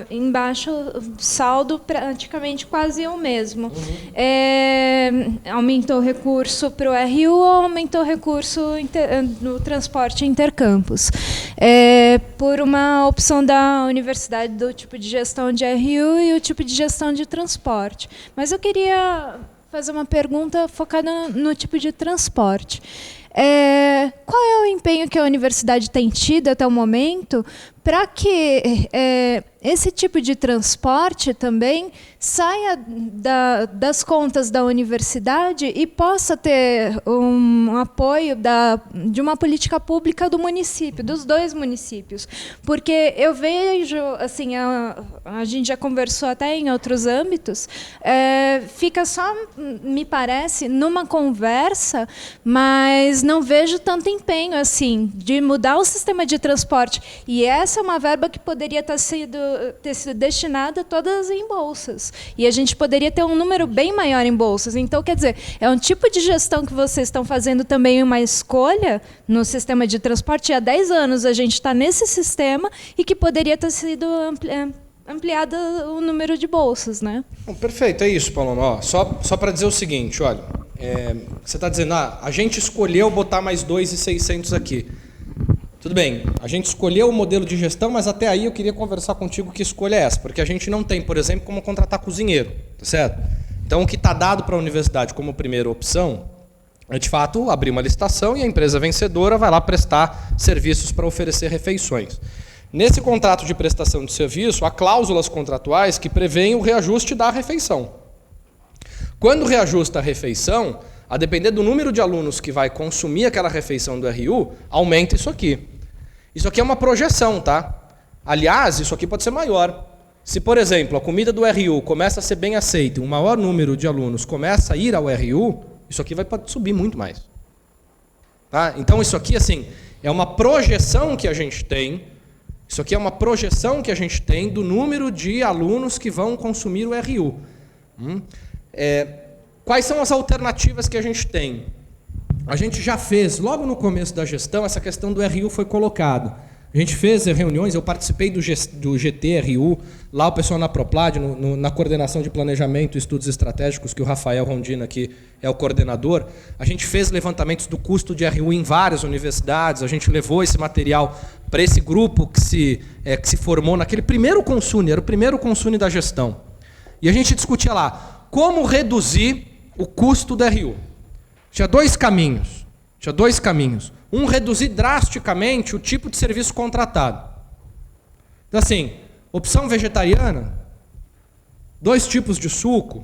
embaixo o saldo praticamente quase é o mesmo. Aumentou o recurso para o RU ou aumentou o recurso no transporte intercampus. Por uma opção da universidade do tipo de gestão de RU e o tipo de gestão de transporte. Mas eu queria fazer uma pergunta focada no tipo de transporte. Qual é o empenho que a universidade tem tido até o momento para que esse tipo de transporte também saia das contas da universidade e possa ter um apoio de uma política pública do município, dos dois municípios? Porque eu vejo, assim, a gente já conversou até em outros âmbitos, fica só, me parece, numa conversa, mas não vejo tanto empenho assim de mudar o sistema de transporte. E essa é uma verba que poderia ter sido destinada todas em bolsas. E a gente poderia ter um número bem maior em bolsas. Então, quer dizer, é um tipo de gestão que vocês estão fazendo também uma escolha no sistema de transporte. Há 10 anos a gente está nesse sistema e que poderia ter sido ampliado o número de bolsas, né? Perfeito, é isso, Paloma. Só para dizer o seguinte, olha, você está dizendo, a gente escolheu botar mais 2.600 aqui. Tudo bem, a gente escolheu o modelo de gestão, mas até aí eu queria conversar contigo que escolha é essa, porque a gente não tem, por exemplo, como contratar cozinheiro, tá certo? Então, o que está dado para a universidade como primeira opção é, de fato, abrir uma licitação e a empresa vencedora vai lá prestar serviços para oferecer refeições. Nesse contrato de prestação de serviço, há cláusulas contratuais que prevêem o reajuste da refeição. Quando reajusta a refeição, a depender do número de alunos que vai consumir aquela refeição do RU, aumenta isso aqui. Isso aqui é uma projeção, tá? Aliás, isso aqui pode ser maior. Se, por exemplo, a comida do RU começa a ser bem aceita e um maior número de alunos começa a ir ao RU, isso aqui pode subir muito mais. Tá? Então, isso aqui, assim, é uma projeção que a gente tem. Isso aqui é uma projeção que a gente tem do número de alunos que vão consumir o RU. Quais são as alternativas que a gente tem? A gente já fez, logo no começo da gestão, essa questão do RU foi colocado. A gente fez reuniões, eu participei do GT-RU, lá o pessoal na Proplad, na coordenação de planejamento e estudos estratégicos, que o Rafael Rondina aqui é o coordenador. A gente fez levantamentos do custo de RU em várias universidades, a gente levou esse material para esse grupo que se formou naquele primeiro Consune, era o primeiro Consune da gestão. E a gente discutia lá como reduzir o custo do RU. Tinha dois caminhos. Um, reduzir drasticamente o tipo de serviço contratado. Então, assim, opção vegetariana, 2 tipos de suco,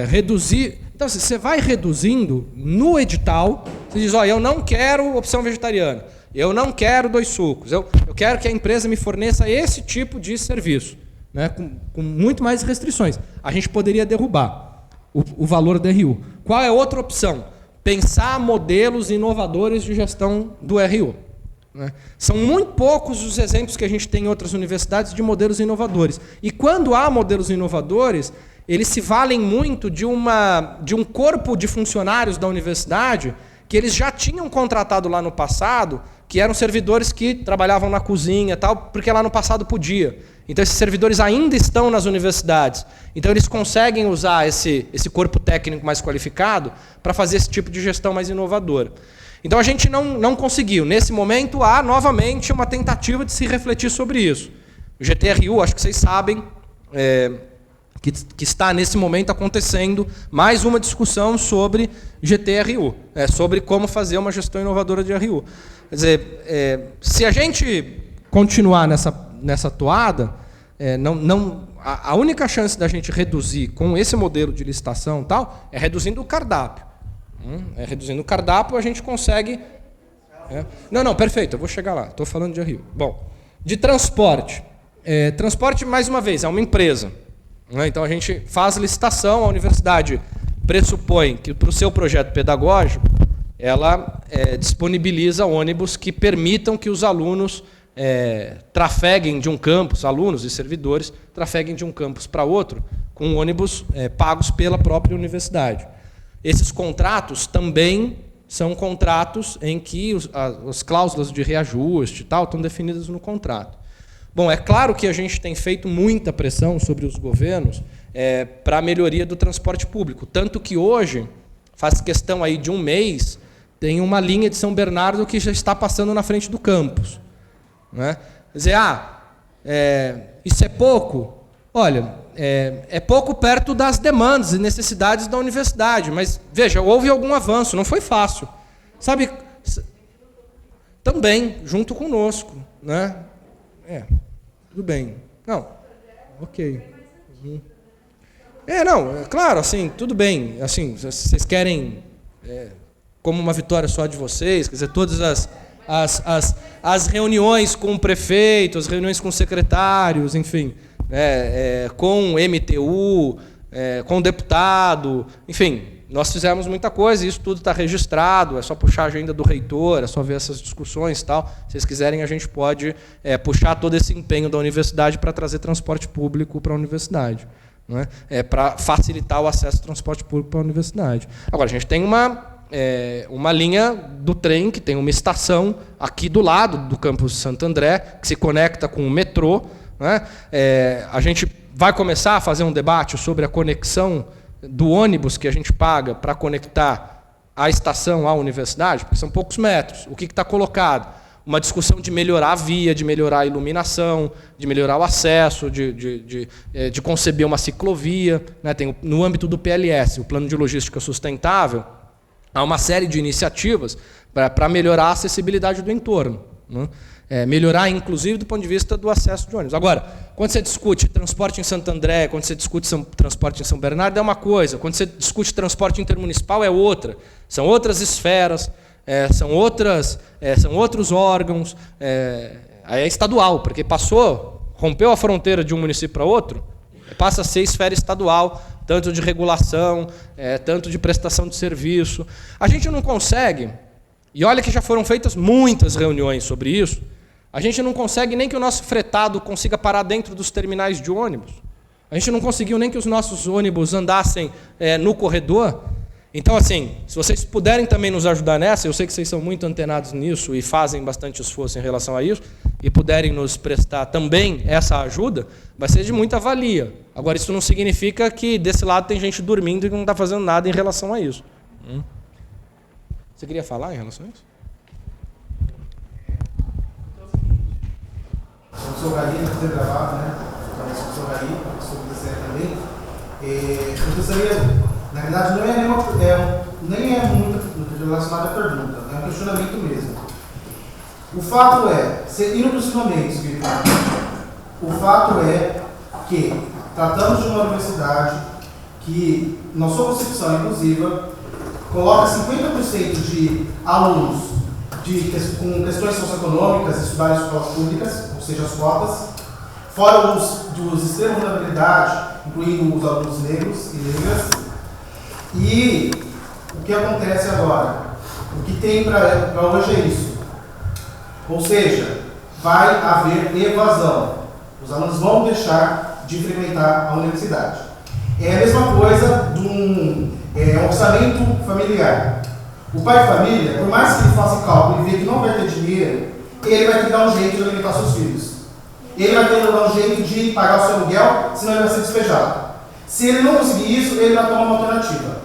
reduzir... Então, assim, você vai reduzindo no edital, você diz, eu não quero opção vegetariana, eu não quero 2 sucos, eu quero que a empresa me forneça esse tipo de serviço, né, com muito mais restrições. A gente poderia derrubar o valor do RU. Qual é outra opção? Pensar modelos inovadores de gestão do RU. Né? São muito poucos os exemplos que a gente tem em outras universidades de modelos inovadores. E quando há modelos inovadores, eles se valem muito de um corpo de funcionários da universidade que eles já tinham contratado lá no passado, que eram servidores que trabalhavam na cozinha, tal, porque lá no passado podia. Então, esses servidores ainda estão nas universidades. Então, eles conseguem usar esse corpo técnico mais qualificado para fazer esse tipo de gestão mais inovadora. Então, a gente não conseguiu. Nesse momento, há novamente uma tentativa de se refletir sobre isso. O GT-RU, acho que vocês sabem, que está nesse momento acontecendo mais uma discussão sobre GTRU, sobre como fazer uma gestão inovadora de RU. Quer dizer, se a gente continuar nessa toada, a única chance da gente reduzir com esse modelo de licitação tal é reduzindo o cardápio. Reduzindo o cardápio a gente consegue... Não, perfeito, eu vou chegar lá, estou falando de RU. Bom, de transporte. Transporte, mais uma vez, é uma empresa. Então a gente faz licitação, a universidade pressupõe que para o seu projeto pedagógico ela disponibiliza ônibus que permitam que os alunos trafeguem de um campus, alunos e servidores trafeguem de um campus para outro com ônibus pagos pela própria universidade. Esses contratos também são contratos em que as cláusulas de reajuste e tal estão definidas no contrato. Bom, é claro que a gente tem feito muita pressão sobre os governos para a melhoria do transporte público. Tanto que hoje, faz questão aí de um mês, tem uma linha de São Bernardo que já está passando na frente do campus. Quer dizer, isso é pouco? Olha, é pouco perto das demandas e necessidades da universidade, mas, veja, houve algum avanço, não foi fácil. Sabe, também, junto conosco, né? Tudo bem. Não, ok. Claro, assim, tudo bem. Assim, vocês querem, como uma vitória só de vocês, quer dizer, todas as reuniões com o prefeito, as reuniões com secretários, enfim, com MTU, com o deputado, enfim, nós fizemos muita coisa, isso tudo está registrado, é só puxar a agenda do reitor, é só ver essas discussões e tal. Se vocês quiserem, a gente pode puxar todo esse empenho da universidade para trazer transporte público para a universidade, não é? Para facilitar o acesso ao transporte público para a universidade. Agora, a gente tem uma linha do trem, que tem uma estação aqui do lado do campus Santo André, que se conecta com o metrô, né? A gente vai começar a fazer um debate sobre a conexão do ônibus que a gente paga para conectar a estação à universidade, porque são poucos metros. O que está colocado? Uma discussão de melhorar a via, de melhorar a iluminação, de melhorar o acesso, de conceber uma ciclovia, né? Tem, no âmbito do PLS, o Plano de Logística Sustentável, há uma série de iniciativas para melhorar a acessibilidade do entorno, né? Melhorar, inclusive, do ponto de vista do acesso de ônibus. Agora, quando você discute transporte em Santo André, quando você discute transporte em São Bernardo, é uma coisa. Quando você discute transporte intermunicipal, é outra. São outras esferas, são outros órgãos. Aí é estadual, porque rompeu a fronteira de um município para outro, passa a ser esfera estadual, tanto de regulação, tanto de prestação de serviço. A gente não consegue, e olha que já foram feitas muitas reuniões sobre isso, a gente não consegue nem que o nosso fretado consiga parar dentro dos terminais de ônibus. A gente não conseguiu nem que os nossos ônibus andassem no corredor. Então, assim, se vocês puderem também nos ajudar nessa, eu sei que vocês são muito antenados nisso e fazem bastante esforço em relação a isso, e puderem nos prestar também essa ajuda, vai ser de muita valia. Agora, isso não significa que desse lado tem gente dormindo e não está fazendo nada em relação a isso. Você queria falar em relação a isso? O professor Gari, vai ser gravado, né? O professor Gari, o professor Glicério também. Eu gostaria, na verdade, nem é muito relacionado à pergunta, é um questionamento mesmo. O fato é, indo para os finalmente, o fato é que tratamos de uma universidade que, na sua concepção inclusiva, coloca 50% de alunos com questões socioeconômicas estudarem em escolas públicas, ou seja, as cotas, fora dos extremos de vulnerabilidade, incluindo os alunos negros e negras. E o que acontece agora? O que tem para hoje é isso. Ou seja, vai haver evasão. Os alunos vão deixar de frequentar a universidade. É a mesma coisa de um orçamento familiar. O pai de família, por mais que ele faça cálculo e veja que não vai ter dinheiro, ele vai ter que dar um jeito de alimentar seus filhos. Ele vai ter que dar um jeito de pagar o seu aluguel, senão ele vai ser despejado. Se ele não conseguir isso, ele vai tomar uma alternativa.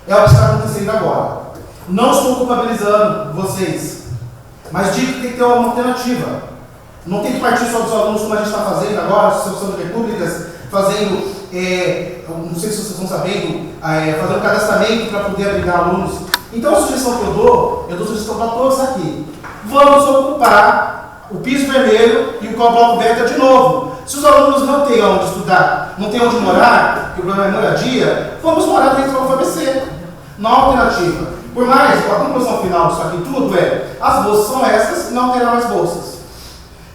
É o que está acontecendo agora. Não estou culpabilizando vocês, mas digo que tem que ter uma alternativa. Não tem que partir só dos alunos como a gente está fazendo agora, as associações de repúblicas, fazendo não sei se vocês estão sabendo, fazer um cadastramento para poder abrigar alunos. Então a sugestão que eu dou sugestão para todos aqui. Vamos ocupar o piso vermelho e o bloco beta de novo. Se os alunos não têm onde estudar, não têm onde morar, porque o problema é moradia, vamos morar dentro do UFABC. Não há alternativa. Por mais, a conclusão final disso aqui tudo as bolsas são essas e não terão mais bolsas.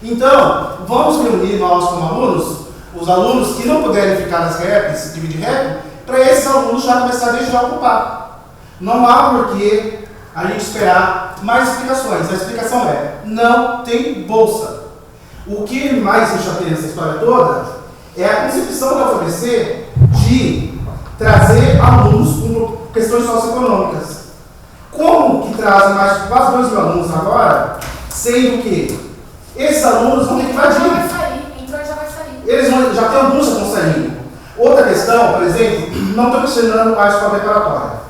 Então, vamos reunir nós como alunos, os alunos que não puderem ficar nas reps, dividir rep, para esses alunos já começarem a ocupar. Não há porquê a gente esperar mais explicações. A explicação não tem bolsa. O que mais me chateia nessa história toda é a concepção da UFABC de trazer alunos com questões socioeconômicas. Como que trazem mais de quase 2 mil alunos agora, sendo que esses alunos vão ter que invadir. Eles já tem alguns que vão sair. Outra questão, por exemplo, não estou questionando a escola preparatória.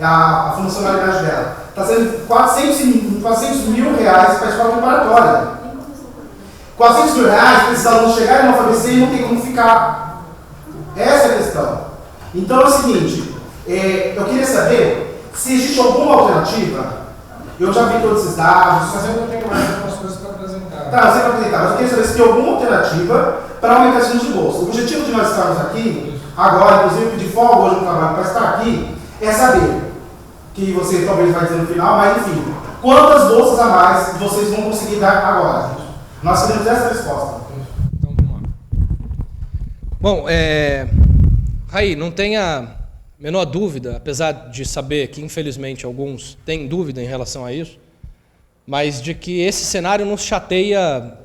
A funcionalidade dela. Está sendo 400 mil reais para a escola preparatória. 400 mil reais para esses alunos chegarem no UFABC e não tem como ficar. Essa é a questão. Então é o seguinte, eu queria saber se existe alguma alternativa. Eu já vi todos esses dados. Mas eu não tenho mais algumas coisas para apresentar. Tá, você vai apresentar, mas eu queria saber se tem alguma alternativa para aumentar esse número de bolsa. O objetivo de nós estarmos aqui, agora, inclusive pedir folga hoje no trabalho para estar aqui, é saber, que você talvez vai dizer no final, mas enfim, quantas bolsas a mais vocês vão conseguir dar agora? Nós queremos essa resposta. Então vamos lá. Bom, Raí, não tenha menor dúvida, apesar de saber que infelizmente alguns têm dúvida em relação a isso, mas de que esse cenário nos chateia,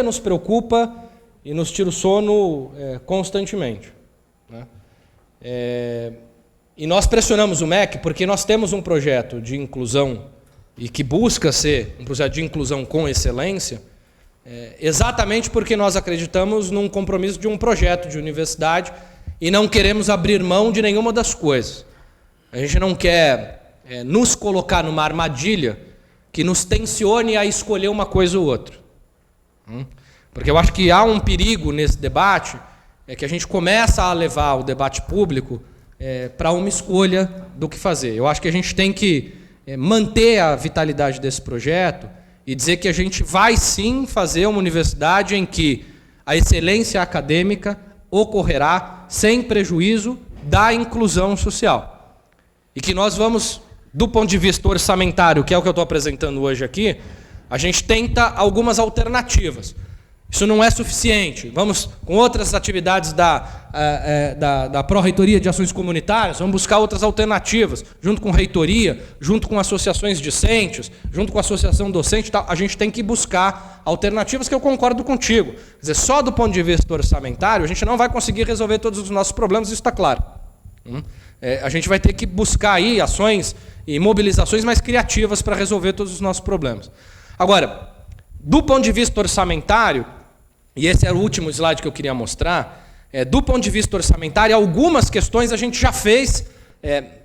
nos preocupa e nos tira o sono constantemente, né? E nós pressionamos o MEC porque nós temos um projeto de inclusão e que busca ser um projeto de inclusão com excelência, exatamente porque nós acreditamos num compromisso de um projeto de universidade e não queremos abrir mão de nenhuma das coisas. A gente não quer nos colocar numa armadilha que nos tensione a escolher uma coisa ou outra. Porque eu acho que há um perigo nesse debate, que a gente começa a levar o debate público para uma escolha do que fazer. Eu acho que a gente tem que manter a vitalidade desse projeto e dizer que a gente vai sim fazer uma universidade em que a excelência acadêmica ocorrerá sem prejuízo da inclusão social. E que nós vamos, do ponto de vista orçamentário, que é o que eu estou apresentando hoje aqui, a gente tenta algumas alternativas. Isso não é suficiente. Vamos, com outras atividades da Pró-Reitoria de Ações Comunitárias, vamos buscar outras alternativas, junto com reitoria, junto com associações discentes, junto com a associação docente, a gente tem que buscar alternativas que eu concordo contigo. Quer dizer, só do ponto de vista orçamentário, a gente não vai conseguir resolver todos os nossos problemas, isso está claro. A gente vai ter que buscar aí ações e mobilizações mais criativas para resolver todos os nossos problemas. Agora, do ponto de vista orçamentário, e esse era o último slide que eu queria mostrar, do ponto de vista orçamentário, algumas questões a gente já fez,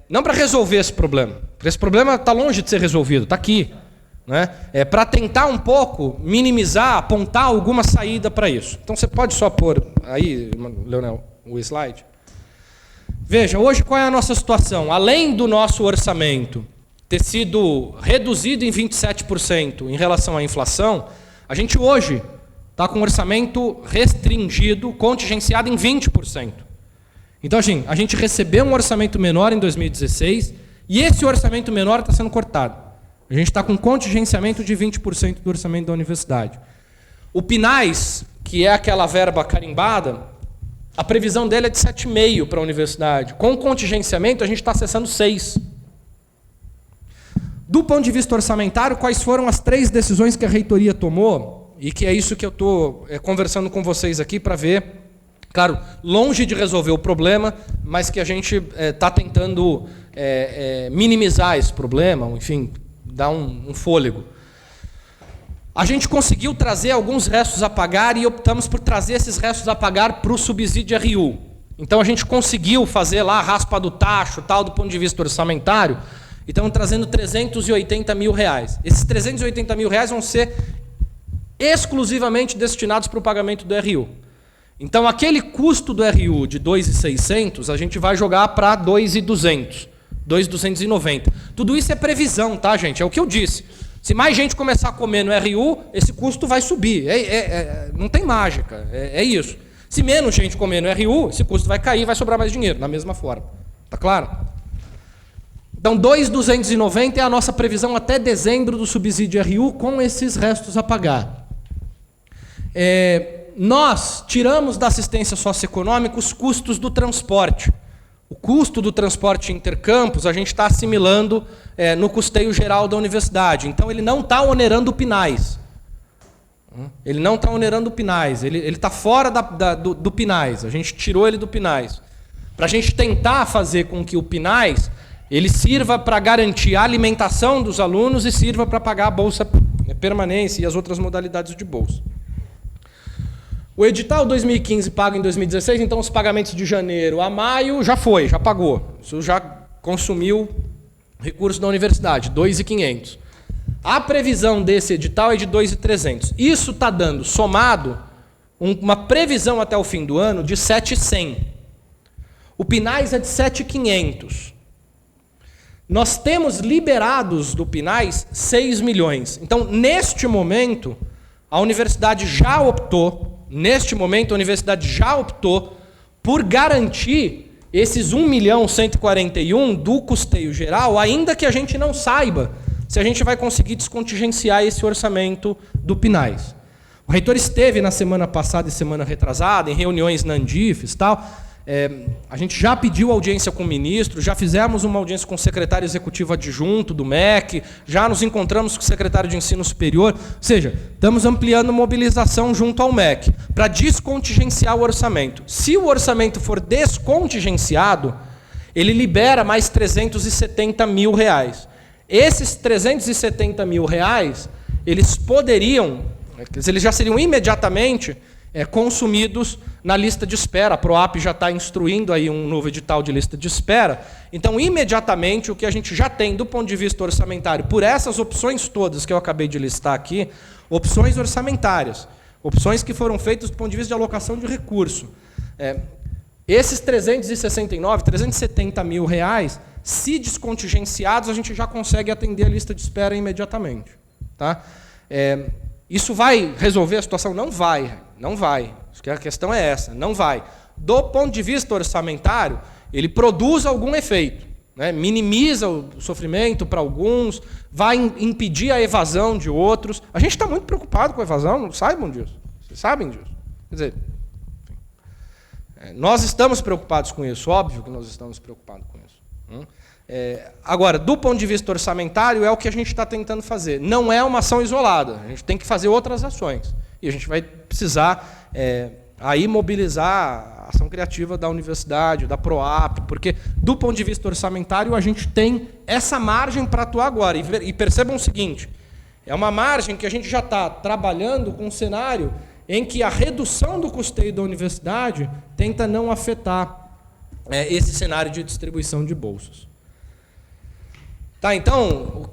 não para resolver esse problema, porque esse problema está longe de ser resolvido, está aqui, né? Para tentar um pouco minimizar, apontar alguma saída para isso. Então você pode só pôr aí, Leonel, o slide. Veja, hoje qual é a nossa situação? Além do nosso orçamento ter sido reduzido em 27% em relação à inflação, a gente hoje está com um orçamento restringido, contingenciado em 20%. Então, assim, a gente recebeu um orçamento menor em 2016 e esse orçamento menor está sendo cortado. A gente está com um contingenciamento de 20% do orçamento da universidade. O PNAES, que é aquela verba carimbada, a previsão dele é de 7,5% para a universidade. Com contingenciamento, a gente está acessando 6%. Do ponto de vista orçamentário, quais foram as 3 decisões que a reitoria tomou? E que é isso que eu estou conversando com vocês aqui para ver, claro, longe de resolver o problema, mas que a gente está tentando minimizar esse problema, enfim, dar um fôlego. A gente conseguiu trazer alguns restos a pagar e optamos por trazer esses restos a pagar para o subsídio RU. Então a gente conseguiu fazer lá a raspa do tacho, tal, do ponto de vista orçamentário, e estamos trazendo R$380 mil. Esses R$380 mil vão ser exclusivamente destinados para o pagamento do RU. Então, aquele custo do RU de 2.600, a gente vai jogar para 2.200, 2.290. Tudo isso é previsão, tá, gente? É o que eu disse. Se mais gente começar a comer no RU, esse custo vai subir. Não tem mágica, é isso. Se menos gente comer no RU, esse custo vai cair e vai sobrar mais dinheiro, da mesma forma. Tá claro? Então, 2.290 é a nossa previsão até dezembro do subsídio RU com esses restos a pagar. Nós tiramos da assistência socioeconômica os custos do transporte. O custo do transporte intercampus a gente está assimilando no custeio geral da universidade. Então, ele não está onerando o PNAES. Ele não está onerando o PNAES. Ele está fora do PNAES. A gente tirou ele do PNAES. Para a gente tentar fazer com que o PNAES ele sirva para garantir a alimentação dos alunos e sirva para pagar a bolsa permanência e as outras modalidades de bolsa. O edital 2015 paga em 2016, então os pagamentos de janeiro a maio já pagou. Isso já consumiu recursos da universidade, 2.500. A previsão desse edital é de 2.300. Isso está dando, somado, uma previsão até o fim do ano de 7.100. O PNAES é de 7.500. Nós temos liberados do PNAES 6 milhões. Então, neste momento, a universidade já optou por garantir esses 1.141.000 do custeio geral, ainda que a gente não saiba se a gente vai conseguir descontingenciar esse orçamento do PNAES. O reitor esteve na semana passada e semana retrasada, em reuniões na Andifes e tal. A gente já pediu audiência com o ministro, já fizemos uma audiência com o secretário executivo adjunto do MEC, já nos encontramos com o secretário de Ensino Superior, ou seja, estamos ampliando a mobilização junto ao MEC para descontingenciar o orçamento. Se o orçamento for descontingenciado, ele libera mais R$370 mil. Esses R$370 mil, eles poderiam, eles já seriam imediatamente consumidos na lista de espera. A PROAP já está instruindo aí um novo edital de lista de espera. Então, imediatamente, o que a gente já tem do ponto de vista orçamentário, por essas opções todas que eu acabei de listar aqui, opções orçamentárias, opções que foram feitas do ponto de vista de alocação de recurso. Esses 370 mil reais, se descontingenciados, a gente já consegue atender a lista de espera imediatamente. Tá? Isso vai resolver a situação? Não vai. Não vai. A questão é essa, não vai. Do ponto de vista orçamentário, ele produz algum efeito, né? Minimiza o sofrimento para alguns, vai impedir a evasão de outros. A gente está muito preocupado com a evasão, não saibam disso. Vocês sabem disso. Quer dizer, nós estamos preocupados com isso, óbvio que nós estamos preocupados com isso. Agora, do ponto de vista orçamentário, é o que a gente está tentando fazer. Não é uma ação isolada, a gente tem que fazer outras ações. E a gente vai precisar aí mobilizar a ação criativa da universidade, da PROAP, porque, do ponto de vista orçamentário, a gente tem essa margem para atuar agora. E percebam o seguinte, é uma margem que a gente já está trabalhando com um cenário em que a redução do custeio da universidade tenta não afetar esse cenário de distribuição de bolsas. Tá, então,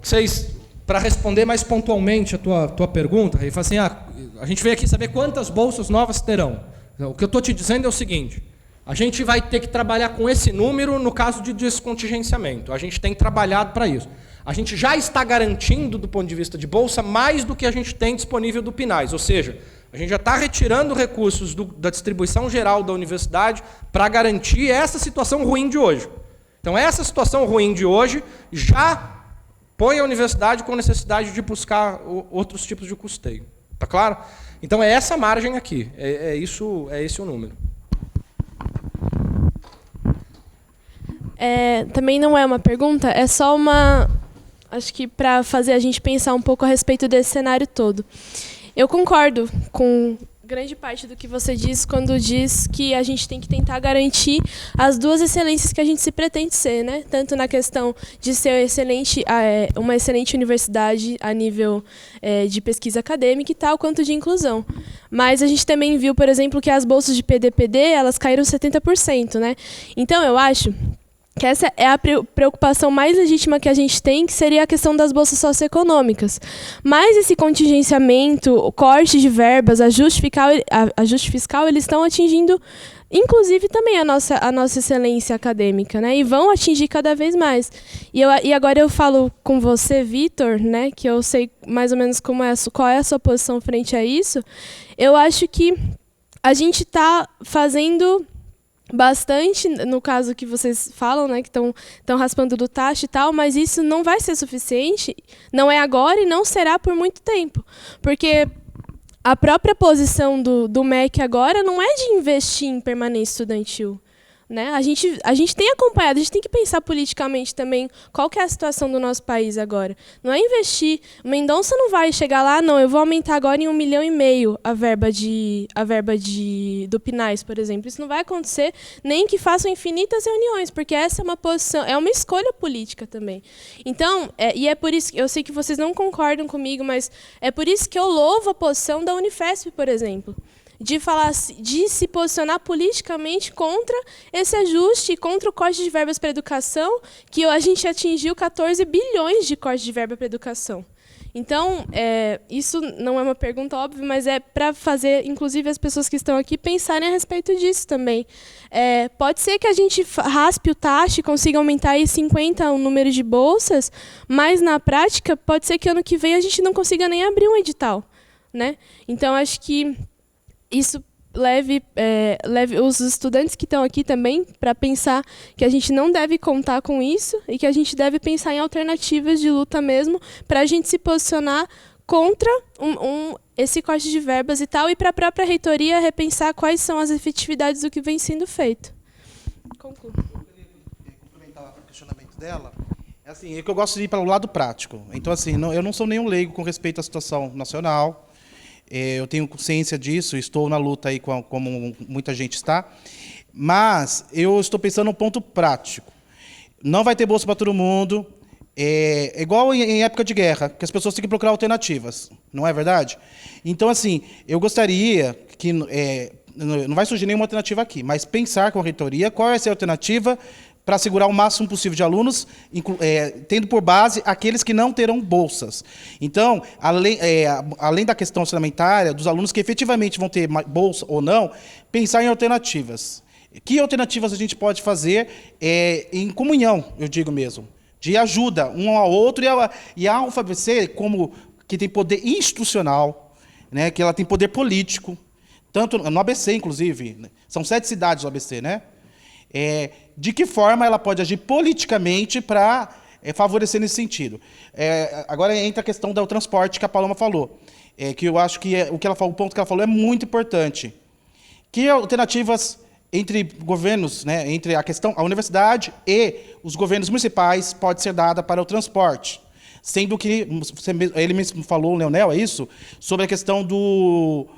para responder mais pontualmente a tua pergunta, ele fala assim, a gente veio aqui saber quantas bolsas novas terão. Então, o que eu estou te dizendo é o seguinte, a gente vai ter que trabalhar com esse número no caso de descontingenciamento. A gente tem trabalhado para isso. A gente já está garantindo, do ponto de vista de bolsa, mais do que a gente tem disponível do PNAES. Ou seja, a gente já está retirando recursos da distribuição geral da universidade para garantir essa situação ruim de hoje. Então, essa situação ruim de hoje já põe a universidade com necessidade de buscar outros tipos de custeio. Está claro? Então, é essa margem aqui. É esse o número. Também não é uma pergunta, é só uma... Acho que para fazer a gente pensar um pouco a respeito desse cenário todo. Eu concordo com grande parte do que você diz quando diz que a gente tem que tentar garantir as duas excelências que a gente se pretende ser, né? Tanto na questão de ser uma excelente universidade a nível de pesquisa acadêmica e tal, quanto de inclusão. Mas a gente também viu, por exemplo, que as bolsas de PDPD, elas caíram 70%, né? Então, eu acho que essa é a preocupação mais legítima que a gente tem, que seria a questão das bolsas socioeconômicas. Mas esse contingenciamento, o corte de verbas, ajuste fiscal, eles estão atingindo, inclusive, também a nossa excelência acadêmica, né? E vão atingir cada vez mais. E agora eu falo com você, Vitor, né? Que eu sei mais ou menos qual é a sua posição frente a isso. Eu acho que a gente está fazendo bastante, no caso que vocês falam, né, que estão raspando do taxa e tal, mas isso não vai ser suficiente, não é agora e não será por muito tempo. Porque a própria posição do MEC agora não é de investir em permanência estudantil. Né? A gente tem acompanhado, a gente tem que pensar politicamente também qual que é a situação do nosso país agora. Não é investir. O Mendonça não vai chegar lá, não, eu vou aumentar agora em 1,5 milhão a verba do PNAES, por exemplo. Isso não vai acontecer, nem que façam infinitas reuniões, porque essa é uma posição, é uma escolha política também. Então, e é por isso que eu sei que vocês não concordam comigo, mas é por isso que eu louvo a posição da Unifesp, por exemplo. De se posicionar politicamente contra esse ajuste e contra o corte de verbas para a educação, que a gente atingiu 14 bilhões de corte de verba para a educação. Então, isso não é uma pergunta óbvia, mas é para fazer, inclusive, as pessoas que estão aqui pensarem a respeito disso também. Pode ser que a gente raspe o taxa e consiga aumentar aí 50 o número de bolsas, mas, na prática, pode ser que ano que vem a gente não consiga nem abrir um edital. Né? Então, acho que isso leve os estudantes que estão aqui também para pensar que a gente não deve contar com isso e que a gente deve pensar em alternativas de luta mesmo para a gente se posicionar contra esse corte de verbas e tal, e para a própria reitoria repensar quais são as efetividades do que vem sendo feito. Concluo. Eu queria complementar o questionamento dela. É que eu gosto de ir para o lado prático. Então, assim, eu não sou nenhum leigo com respeito à situação nacional. Eu tenho consciência disso, estou na luta aí como muita gente está, mas eu estou pensando num ponto prático. Não vai ter bolsa para todo mundo, igual em época de guerra, que as pessoas têm que procurar alternativas, não é verdade? Então, assim, eu gostaria que, não vai surgir nenhuma alternativa aqui, mas pensar com a reitoria qual vai ser a alternativa para segurar o máximo possível de alunos, tendo por base aqueles que não terão bolsas. Então, além da questão orçamentária, dos alunos que efetivamente vão ter bolsa ou não, pensar em alternativas. Que alternativas a gente pode fazer em comunhão, eu digo mesmo, de ajuda um ao outro, e a UFABC, como que tem poder institucional, né, que ela tem poder político, tanto no ABC, inclusive, são 7 cidades do ABC, né? De que forma ela pode agir politicamente para favorecer nesse sentido. Agora entra a questão do transporte que a Paloma falou, que eu acho que o ponto que ela falou é muito importante. Que alternativas entre governos, né, entre a universidade e os governos municipais pode ser dada para o transporte? Sendo que, ele mesmo falou, o Leonel, é isso? Sobre a questão do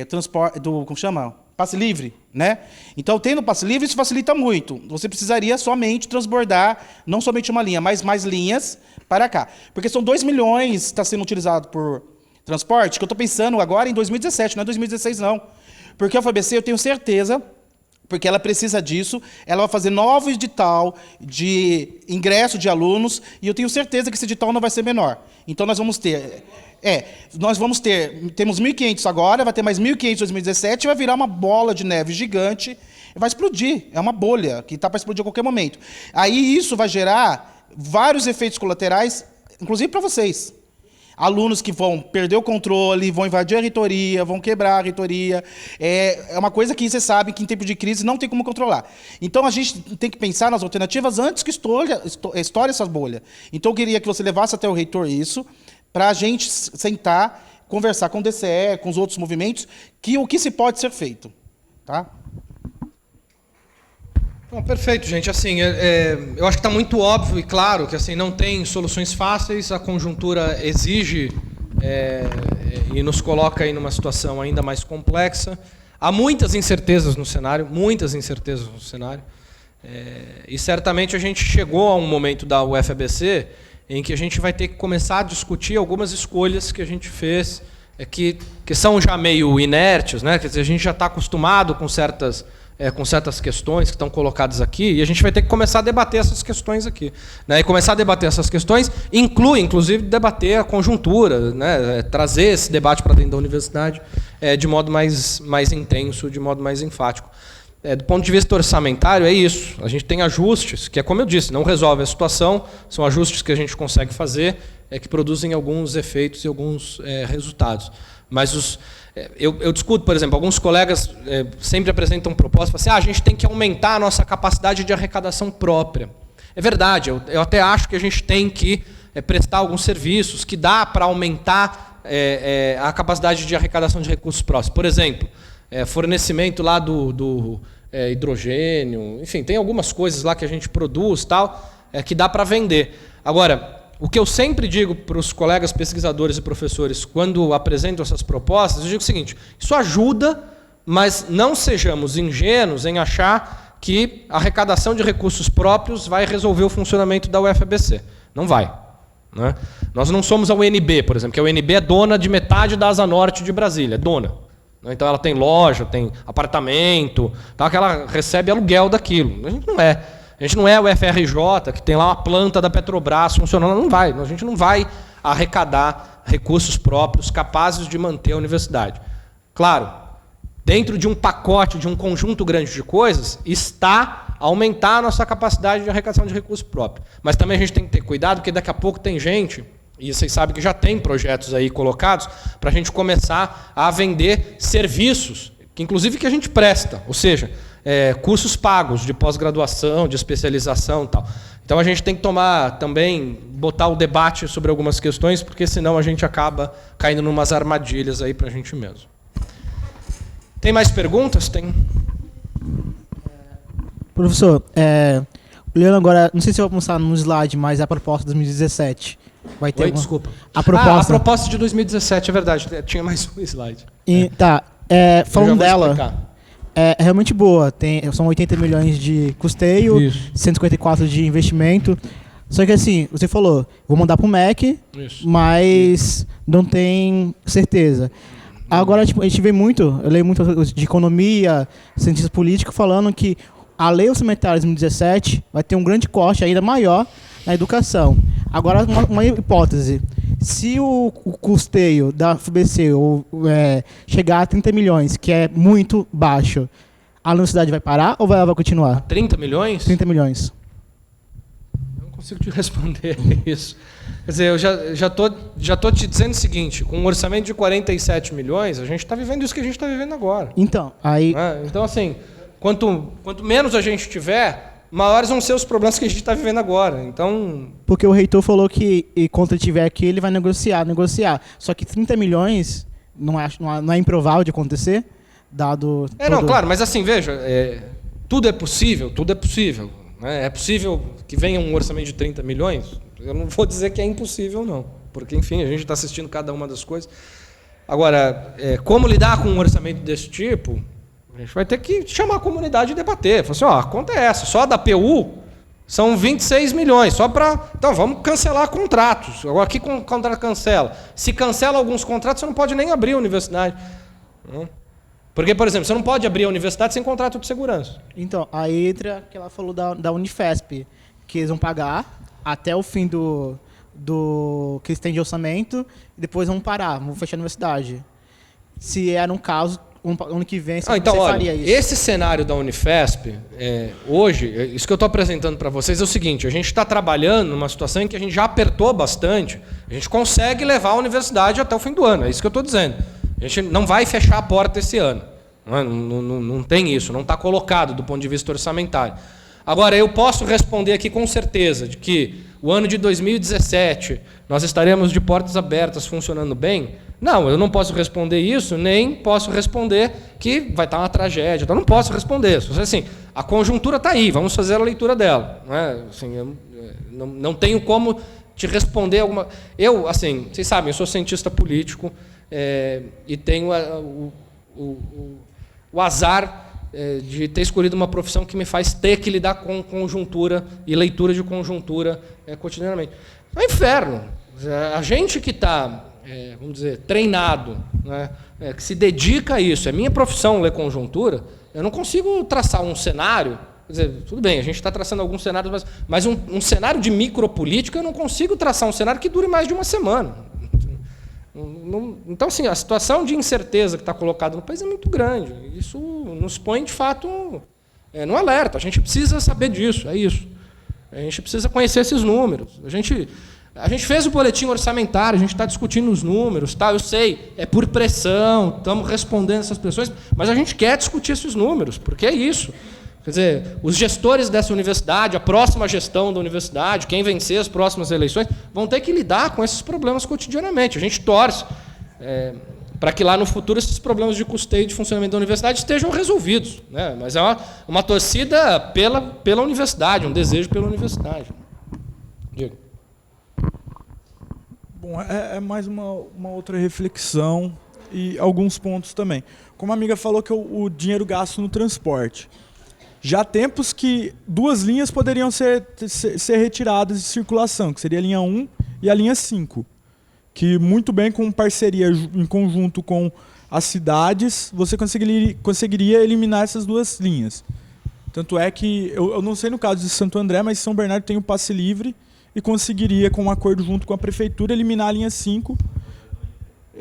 transporte, como chama? Passe livre, né? Então, tendo passe livre, isso facilita muito. Você precisaria somente transbordar, não somente uma linha, mas mais linhas para cá. Porque são 2 milhões que está sendo utilizado por transporte, que eu estou pensando agora em 2017, não é 2016, não. Porque a UFABC, eu tenho certeza, porque ela precisa disso, ela vai fazer novo edital de ingresso de alunos, e eu tenho certeza que esse edital não vai ser menor. Então, nós vamos ter... temos 1.500 agora, vai ter mais 1.500 em 2017, vai virar uma bola de neve gigante, vai explodir, é uma bolha que está para explodir a qualquer momento. Aí isso vai gerar vários efeitos colaterais, inclusive para vocês. Alunos que vão perder o controle, vão invadir a reitoria, vão quebrar a reitoria. É uma coisa que você sabe que em tempo de crise não tem como controlar. Então a gente tem que pensar nas alternativas antes que estoure essa bolha. Então eu queria que você levasse até o reitor isso, para a gente sentar, conversar com o DCE, com os outros movimentos, o que se pode ser feito. Tá? Bom, perfeito, gente. Assim, eu acho que está muito óbvio e claro que assim, não tem soluções fáceis, a conjuntura exige e nos coloca aí numa situação ainda mais complexa. Há muitas incertezas no cenário, e certamente a gente chegou a um momento da UFABC em que a gente vai ter que começar a discutir algumas escolhas que a gente fez, que são já meio inertes, né? Quer dizer, a gente já está acostumado com certas com certas questões que estão colocadas aqui, e a gente vai ter que começar a debater essas questões aqui. Né? E começar a debater essas questões inclui, inclusive, debater a conjuntura, né? Trazer esse debate para dentro da universidade de modo mais intenso, de modo mais enfático. Do ponto de vista orçamentário, é isso. A gente tem ajustes, que é como eu disse, não resolve a situação, são ajustes que a gente consegue fazer, que produzem alguns efeitos e alguns resultados. Mas eu discuto, por exemplo, alguns colegas sempre apresentam propostas, falam assim, a gente tem que aumentar a nossa capacidade de arrecadação própria. É verdade, eu até acho que a gente tem que prestar alguns serviços que dá para aumentar a capacidade de arrecadação de recursos próprios. Por exemplo, fornecimento lá do hidrogênio, enfim, tem algumas coisas lá que a gente produz, tal, que dá para vender. Agora, o que eu sempre digo para os colegas pesquisadores e professores quando apresentam essas propostas, eu digo o seguinte, isso ajuda, mas não sejamos ingênuos em achar que a arrecadação de recursos próprios vai resolver o funcionamento da UFABC. Não vai. Né? Nós não somos a UNB, por exemplo, que a UNB é dona de metade da Asa Norte de Brasília, é dona. Então ela tem loja, tem apartamento, tá, que ela recebe aluguel daquilo. A gente não é. A gente não é o FRJ, que tem lá uma planta da Petrobras funcionando. Não vai. A gente não vai arrecadar recursos próprios capazes de manter a universidade. Claro, dentro de um pacote, de um conjunto grande de coisas, está aumentar a nossa capacidade de arrecadação de recursos próprios. Mas também a gente tem que ter cuidado, porque daqui a pouco tem gente, e vocês sabem que já tem projetos aí colocados, para a gente começar a vender serviços, que inclusive que a gente presta, ou seja, cursos pagos de pós-graduação, de especialização e tal. Então a gente tem que botar o debate sobre algumas questões, porque senão a gente acaba caindo em umas armadilhas aí para a gente mesmo. Tem mais perguntas? Tem. Professor, olhando agora, não sei se eu vou mostrar no slide, mas a proposta de 2017. Vai ter desculpa. A proposta de 2017, é verdade. Tinha mais um slide. Tá. Falando dela, é realmente boa. São 80 milhões de custeio, isso. 154 de investimento. Só que assim, você falou, vou mandar para o MEC, isso. Mas não tem certeza. Agora, tipo, a gente vê muito, eu leio muito de economia, cientista político, falando que a lei orçamentária de 2017 vai ter um grande corte ainda maior na educação. Agora, uma hipótese. Se o custeio da FBC chegar a 30 milhões, que é muito baixo, a universidade vai parar ou ela vai continuar? 30 milhões? 30 milhões. Eu não consigo te responder isso. Quer dizer, eu já tô te dizendo o seguinte, com um orçamento de 47 milhões, a gente está vivendo isso que a gente está vivendo agora. Então, aí... Então, assim, quanto menos a gente tiver, maiores vão ser os problemas que a gente está vivendo agora. Então... Porque o reitor falou que, quando ele estiver aqui, ele vai negociar. Só que 30 milhões não é improvável de acontecer, dado... Não, claro, mas assim, veja, tudo é possível. Né? É possível que venha um orçamento de 30 milhões? Eu não vou dizer que é impossível, não. Porque, enfim, a gente está assistindo cada uma das coisas. Agora, como lidar com um orçamento desse tipo... A gente vai ter que chamar a comunidade e debater. Falar assim, a conta é essa. Só da PU são 26 milhões. Então, vamos cancelar contratos. Agora, aqui o contrato cancela. Se cancela alguns contratos, você não pode nem abrir a universidade. Porque, por exemplo, você não pode abrir a universidade sem contrato de segurança. Então, aí entra que ela falou da Unifesp, que eles vão pagar até o fim do que eles têm de orçamento e depois vão parar, vão fechar a universidade. Se era um caso... ano que vem, você faria isso? Esse cenário da Unifesp, hoje, isso que eu estou apresentando para vocês é o seguinte, a gente está trabalhando numa situação em que a gente já apertou bastante, a gente consegue levar a universidade até o fim do ano, é isso que eu estou dizendo. A gente não vai fechar a porta esse ano, não tem isso, não está colocado do ponto de vista orçamentário. Agora, eu posso responder aqui com certeza de que o ano de 2017 nós estaremos de portas abertas funcionando bem? Não, eu não posso responder isso, nem posso responder que vai estar uma tragédia. Então, eu não posso responder isso. Assim, a conjuntura está aí, vamos fazer a leitura dela. Assim, eu não tenho como te responder alguma... vocês sabem, eu sou cientista político e tenho o azar de ter escolhido uma profissão que me faz ter que lidar com conjuntura e leitura de conjuntura cotidianamente. É um inferno. A gente que está vamos dizer, treinado, né, que se dedica a isso, é minha profissão ler conjuntura, eu não consigo traçar um cenário. Quer dizer, tudo bem, a gente está traçando alguns cenários, mas um cenário de micropolítica eu não consigo traçar um cenário que dure mais de uma semana. Então, assim, a situação de incerteza que está colocada no país é muito grande. Isso nos põe, de fato, no alerta. A gente precisa saber disso, é isso. A gente precisa conhecer esses números. A gente fez o boletim orçamentário, a gente está discutindo os números, tá? Eu sei, é por pressão, estamos respondendo essas pressões, mas a gente quer discutir esses números, porque é isso. Quer dizer, os gestores dessa universidade, a próxima gestão da universidade, quem vencer as próximas eleições, vão ter que lidar com esses problemas cotidianamente. A gente torce para que lá no futuro esses problemas de custeio e de funcionamento da universidade estejam resolvidos, né? Mas é uma torcida pela universidade, um desejo pela universidade. Diego. Bom, é mais uma outra reflexão e alguns pontos também. Como a amiga falou, que o dinheiro gasto no transporte. Já há tempos que 2 linhas poderiam ser retiradas de circulação, que seria a linha 1 e a linha 5, que muito bem com parceria em conjunto com as cidades, você conseguiria eliminar essas 2 linhas. Tanto é que, eu não sei no caso de Santo André, mas São Bernardo tem o passe livre e conseguiria, com um acordo junto com a prefeitura, eliminar a linha 5.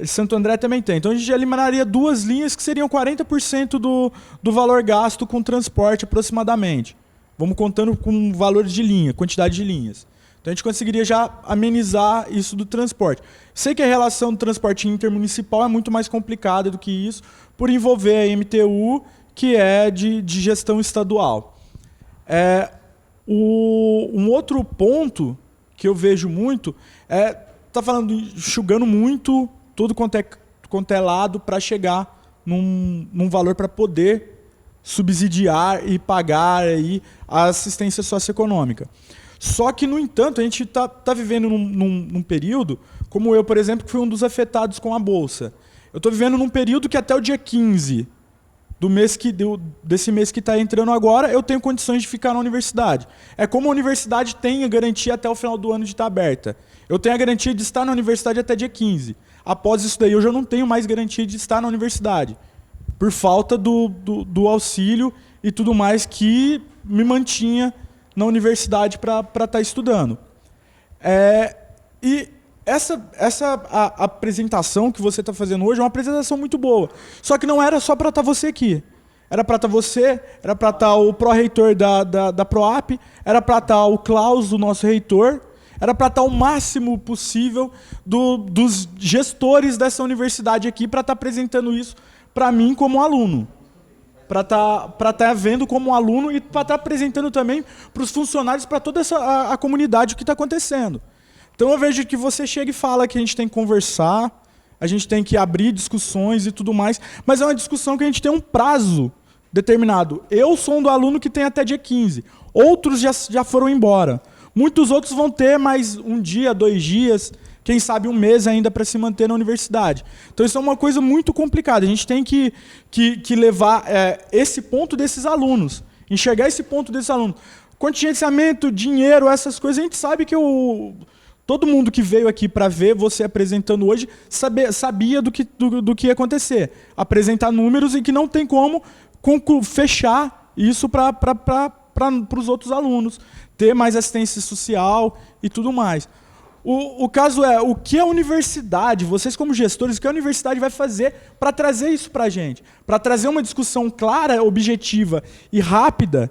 Santo André também tem. Então a gente eliminaria 2 linhas que seriam 40% do valor gasto com transporte aproximadamente. Vamos contando com valores de linha, quantidade de linhas. Então a gente conseguiria já amenizar isso do transporte. Sei que a relação do transporte intermunicipal é muito mais complicada do que isso, por envolver a MTU, que é de gestão estadual. Um outro ponto que eu vejo muito está falando, enxugando muito tudo quanto é lado para chegar num valor para poder subsidiar e pagar aí a assistência socioeconômica. Só que, no entanto, a gente está vivendo num período, como eu, por exemplo, que fui um dos afetados com a Bolsa. Eu estou vivendo num período que até o dia 15 desse mês que está entrando agora, eu tenho condições de ficar na universidade. É como a universidade tem a garantia até o final do ano de estar aberta. Eu tenho a garantia de estar na universidade até dia 15. Após isso daí, eu já não tenho mais garantia de estar na universidade, por falta do auxílio e tudo mais que me mantinha na universidade para estar estudando. E essa apresentação que você está fazendo hoje é uma apresentação muito boa. Só que não era só para estar você aqui. Era para estar você, era para estar o pró-reitor da PROAP, era para estar o Klaus, o nosso reitor, era para estar o máximo possível dos gestores dessa universidade aqui para estar apresentando isso para mim como aluno. Para estar vendo como aluno e para estar apresentando também para os funcionários, para toda a comunidade o que está acontecendo. Então eu vejo que você chega e fala que a gente tem que conversar, a gente tem que abrir discussões e tudo mais, mas é uma discussão que a gente tem um prazo determinado. Eu sou um do aluno que tem até dia 15. Outros já foram embora. Muitos outros vão ter mais 1 dia, 2 dias, quem sabe 1 mês ainda para se manter na universidade. Então isso é uma coisa muito complicada. A gente tem que levar esse ponto desses alunos, enxergar esse ponto desses alunos. Contingenciamento, dinheiro, essas coisas, a gente sabe que todo mundo que veio aqui para ver você apresentando hoje sabia do que ia acontecer. Apresentar números e que não tem como fechar isso para os outros alunos. Ter mais assistência social e tudo mais. O caso é, o que a universidade, vocês como gestores, o que a universidade vai fazer para trazer isso para a gente? Para trazer uma discussão clara, objetiva e rápida,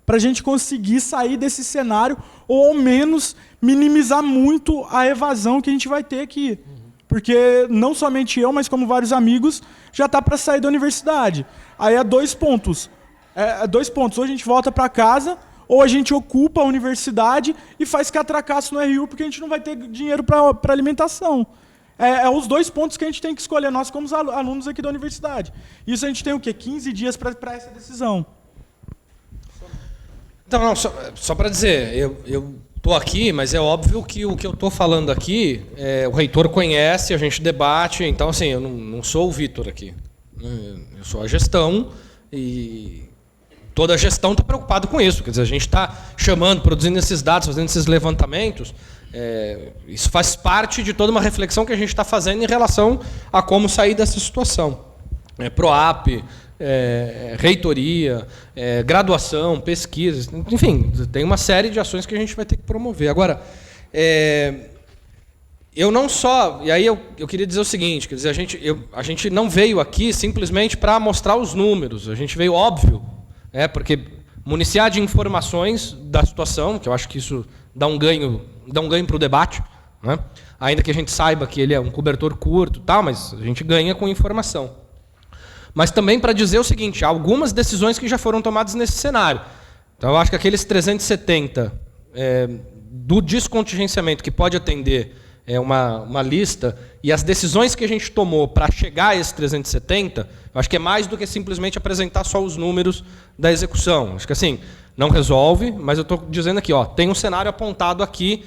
para a gente conseguir sair desse cenário, ou ao menos minimizar muito a evasão que a gente vai ter aqui. Porque não somente eu, mas como vários amigos, já está para sair da universidade. Aí é 2 pontos. Ou a gente volta para casa, ou a gente ocupa a universidade e faz catracaço no RU, porque a gente não vai ter dinheiro para alimentação. Os 2 pontos que a gente tem que escolher, nós como alunos aqui da universidade. Isso a gente tem o quê? 15 dias para essa decisão. Então, não, só para dizer, eu estou aqui, mas é óbvio que o que eu estou falando aqui, o reitor conhece, a gente debate, então assim, eu não sou o Vitor aqui. Eu sou a gestão e toda a gestão está preocupada com isso. Quer dizer, a gente está chamando, produzindo esses dados, fazendo esses levantamentos, isso faz parte de toda uma reflexão que a gente está fazendo em relação a como sair dessa situação. PROAP, reitoria, graduação, pesquisa, enfim, tem uma série de ações que a gente vai ter que promover. Agora, eu não só... E aí eu queria dizer o seguinte, quer dizer, a gente não veio aqui simplesmente para mostrar os números, a gente veio, óbvio, porque municiar de informações da situação, que eu acho que isso dá um ganho para o debate, né? Ainda que a gente saiba que ele é um cobertor curto, mas a gente ganha com informação. Mas também para dizer o seguinte, há algumas decisões que já foram tomadas nesse cenário. Então, eu acho que aqueles 370 do descontingenciamento que pode atender uma lista, e as decisões que a gente tomou para chegar a esses 370, eu acho que é mais do que simplesmente apresentar só os números da execução. Acho que assim, não resolve, mas eu estou dizendo aqui, tem um cenário apontado aqui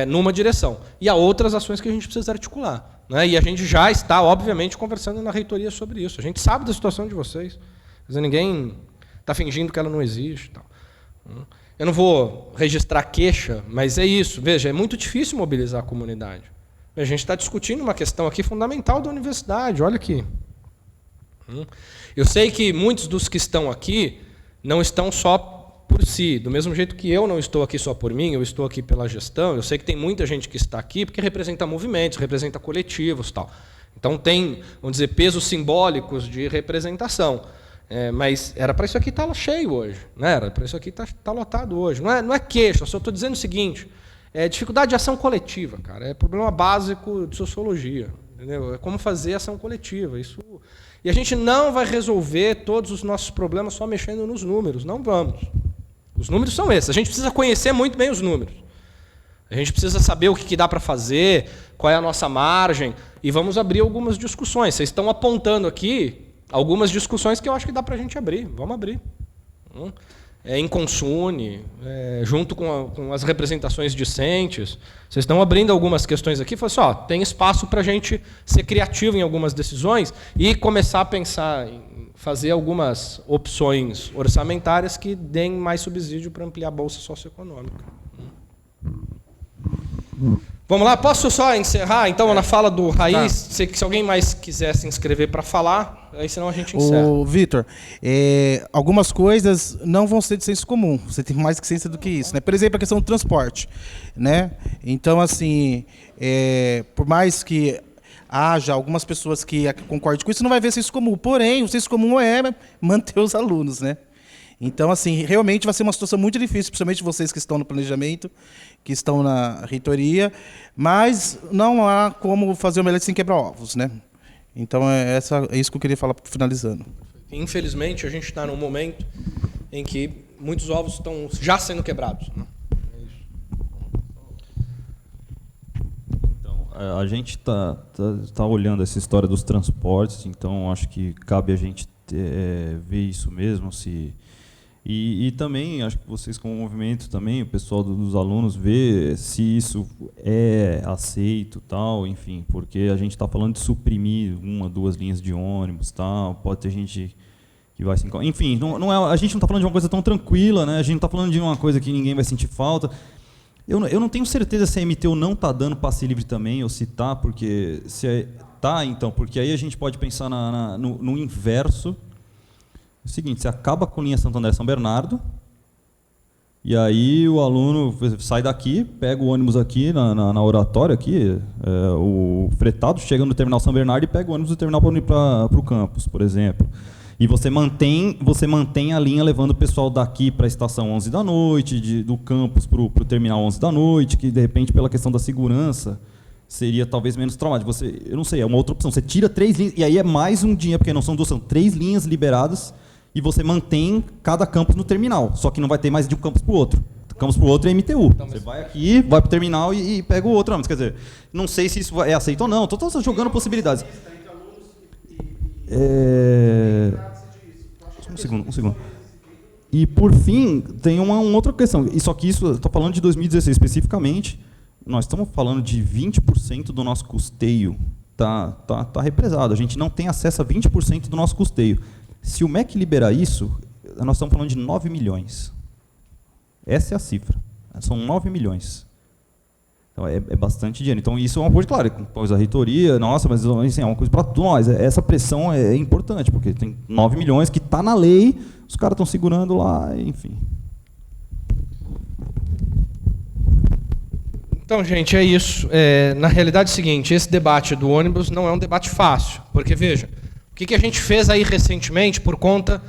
numa direção. E há outras ações que a gente precisa articular. Né? E a gente já está, obviamente, conversando na reitoria sobre isso. A gente sabe da situação de vocês. Quer dizer, ninguém está fingindo que ela não existe. Tal. Eu não vou registrar queixa, mas é isso. Veja, é muito difícil mobilizar a comunidade. A gente está discutindo uma questão aqui fundamental da universidade. Olha aqui. Eu sei que muitos dos que estão aqui não estão só por si. Do mesmo jeito que eu não estou aqui só por mim, eu estou aqui pela gestão. Eu sei que tem muita gente que está aqui porque representa movimentos, representa coletivos, tal. Então tem, vamos dizer, pesos simbólicos de representação. Mas era para isso aqui estar cheio hoje, né? Era para isso aqui estar lotado hoje. Não é queixa, só estou dizendo o seguinte: dificuldade de ação coletiva, cara. É problema básico de sociologia, entendeu? É como fazer ação coletiva. E a gente não vai resolver todos os nossos problemas só mexendo nos números. Não vamos. Os números são esses. A gente precisa conhecer muito bem os números. A gente precisa saber o que dá para fazer, qual é a nossa margem, e vamos abrir algumas discussões. Vocês estão apontando aqui algumas discussões que eu acho que dá para a gente abrir. Vamos abrir. Em Consune, junto com as representações discentes. Vocês estão abrindo algumas questões aqui. Fala assim, tem espaço para a gente ser criativo em algumas decisões e começar a pensar em fazer algumas opções orçamentárias que deem mais subsídio para ampliar a bolsa socioeconômica. Vamos lá, posso só encerrar, então, na fala do Raiz? Se alguém mais quiser se inscrever para falar, aí senão a gente encerra. Vitor, algumas coisas não vão ser de senso comum. Você tem mais que ciência do que isso, né? Por exemplo, a questão do transporte, né? Então, assim, por mais que haja algumas pessoas que concordem com isso, não vai ver senso comum. Porém, o senso comum é manter os alunos, né? Então, assim, realmente vai ser uma situação muito difícil, principalmente vocês que estão no planejamento, que estão na reitoria, mas não há como fazer o omelete sem quebrar ovos, né? Então, é isso que eu queria falar finalizando. Infelizmente, a gente está num momento em que muitos ovos estão já sendo quebrados. Né? Então, a gente tá olhando essa história dos transportes, então acho que cabe a gente ver isso mesmo, E também, acho que vocês como movimento também, o pessoal dos alunos, ver se isso é aceito, tal, enfim, porque a gente está falando de suprimir 1, 2 linhas de ônibus, tal, pode ter gente que vai se... Enfim, a gente não está falando de uma coisa tão tranquila, né? A gente não está falando de uma coisa que ninguém vai sentir falta. Eu não tenho certeza se a MTU não está dando passe livre também, ou se está, porque... então, porque aí a gente pode pensar no inverso. É o seguinte, você acaba com a linha Santo André-São Bernardo, e aí o aluno sai daqui, pega o ônibus aqui na oratória, aqui, o fretado chega no terminal São Bernardo e pega o ônibus do terminal para o campus, por exemplo. E você mantém a linha levando o pessoal daqui para a estação 11 da noite, do campus para o terminal 11 da noite, que de repente, pela questão da segurança, seria talvez menos traumático. Eu não sei, é uma outra opção. Você tira 3 linhas, e aí é mais um dia, porque não são 2, são 3 linhas liberadas, e você mantém cada campus no terminal, só que não vai ter mais de um campus para o outro. Campus para o outro é MTU. Então, você vai aqui, vai para o terminal e pega o outro. Quer dizer, não sei se isso é aceito ou não, estou só jogando possibilidades. Um segundo. E, por fim, tem uma outra questão. Só que isso, estou falando de 2016 especificamente, nós estamos falando de 20% do nosso custeio. Tá represado. A gente não tem acesso a 20% do nosso custeio. Se o MEC liberar isso, nós estamos falando de 9 milhões. Essa é a cifra. São 9 milhões. Então, é bastante dinheiro. Então, isso é uma coisa, claro, compôs a reitoria, nossa, mas assim, é uma coisa para nós. Essa pressão é importante, porque tem 9 milhões que está na lei, os caras estão segurando lá, enfim. Então, gente, é isso. Na realidade é o seguinte, esse debate do ônibus não é um debate fácil, porque, veja, o que a gente fez aí recentemente por conta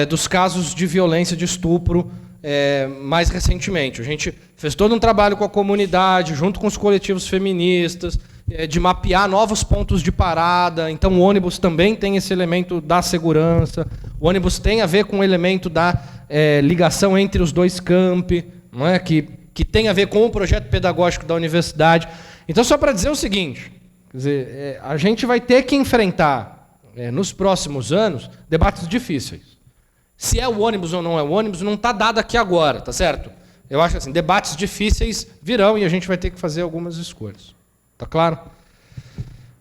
dos casos de violência, de estupro, mais recentemente. A gente fez todo um trabalho com a comunidade, junto com os coletivos feministas, de mapear novos pontos de parada. Então, o ônibus também tem esse elemento da segurança. O ônibus tem a ver com o elemento da ligação entre os dois campi, não é? Que tem a ver com o projeto pedagógico da universidade. Então, só para dizer o seguinte, quer dizer, a gente vai ter que enfrentar, nos próximos anos, debates difíceis. Se é o ônibus ou não é o ônibus, não está dado aqui agora, tá certo? Eu acho assim, debates difíceis virão e a gente vai ter que fazer algumas escolhas. Tá claro?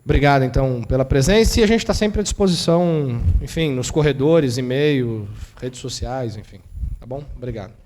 Obrigado, então, pela presença, e a gente está sempre à disposição, enfim, nos corredores, e-mail, redes sociais, enfim. Tá bom? Obrigado.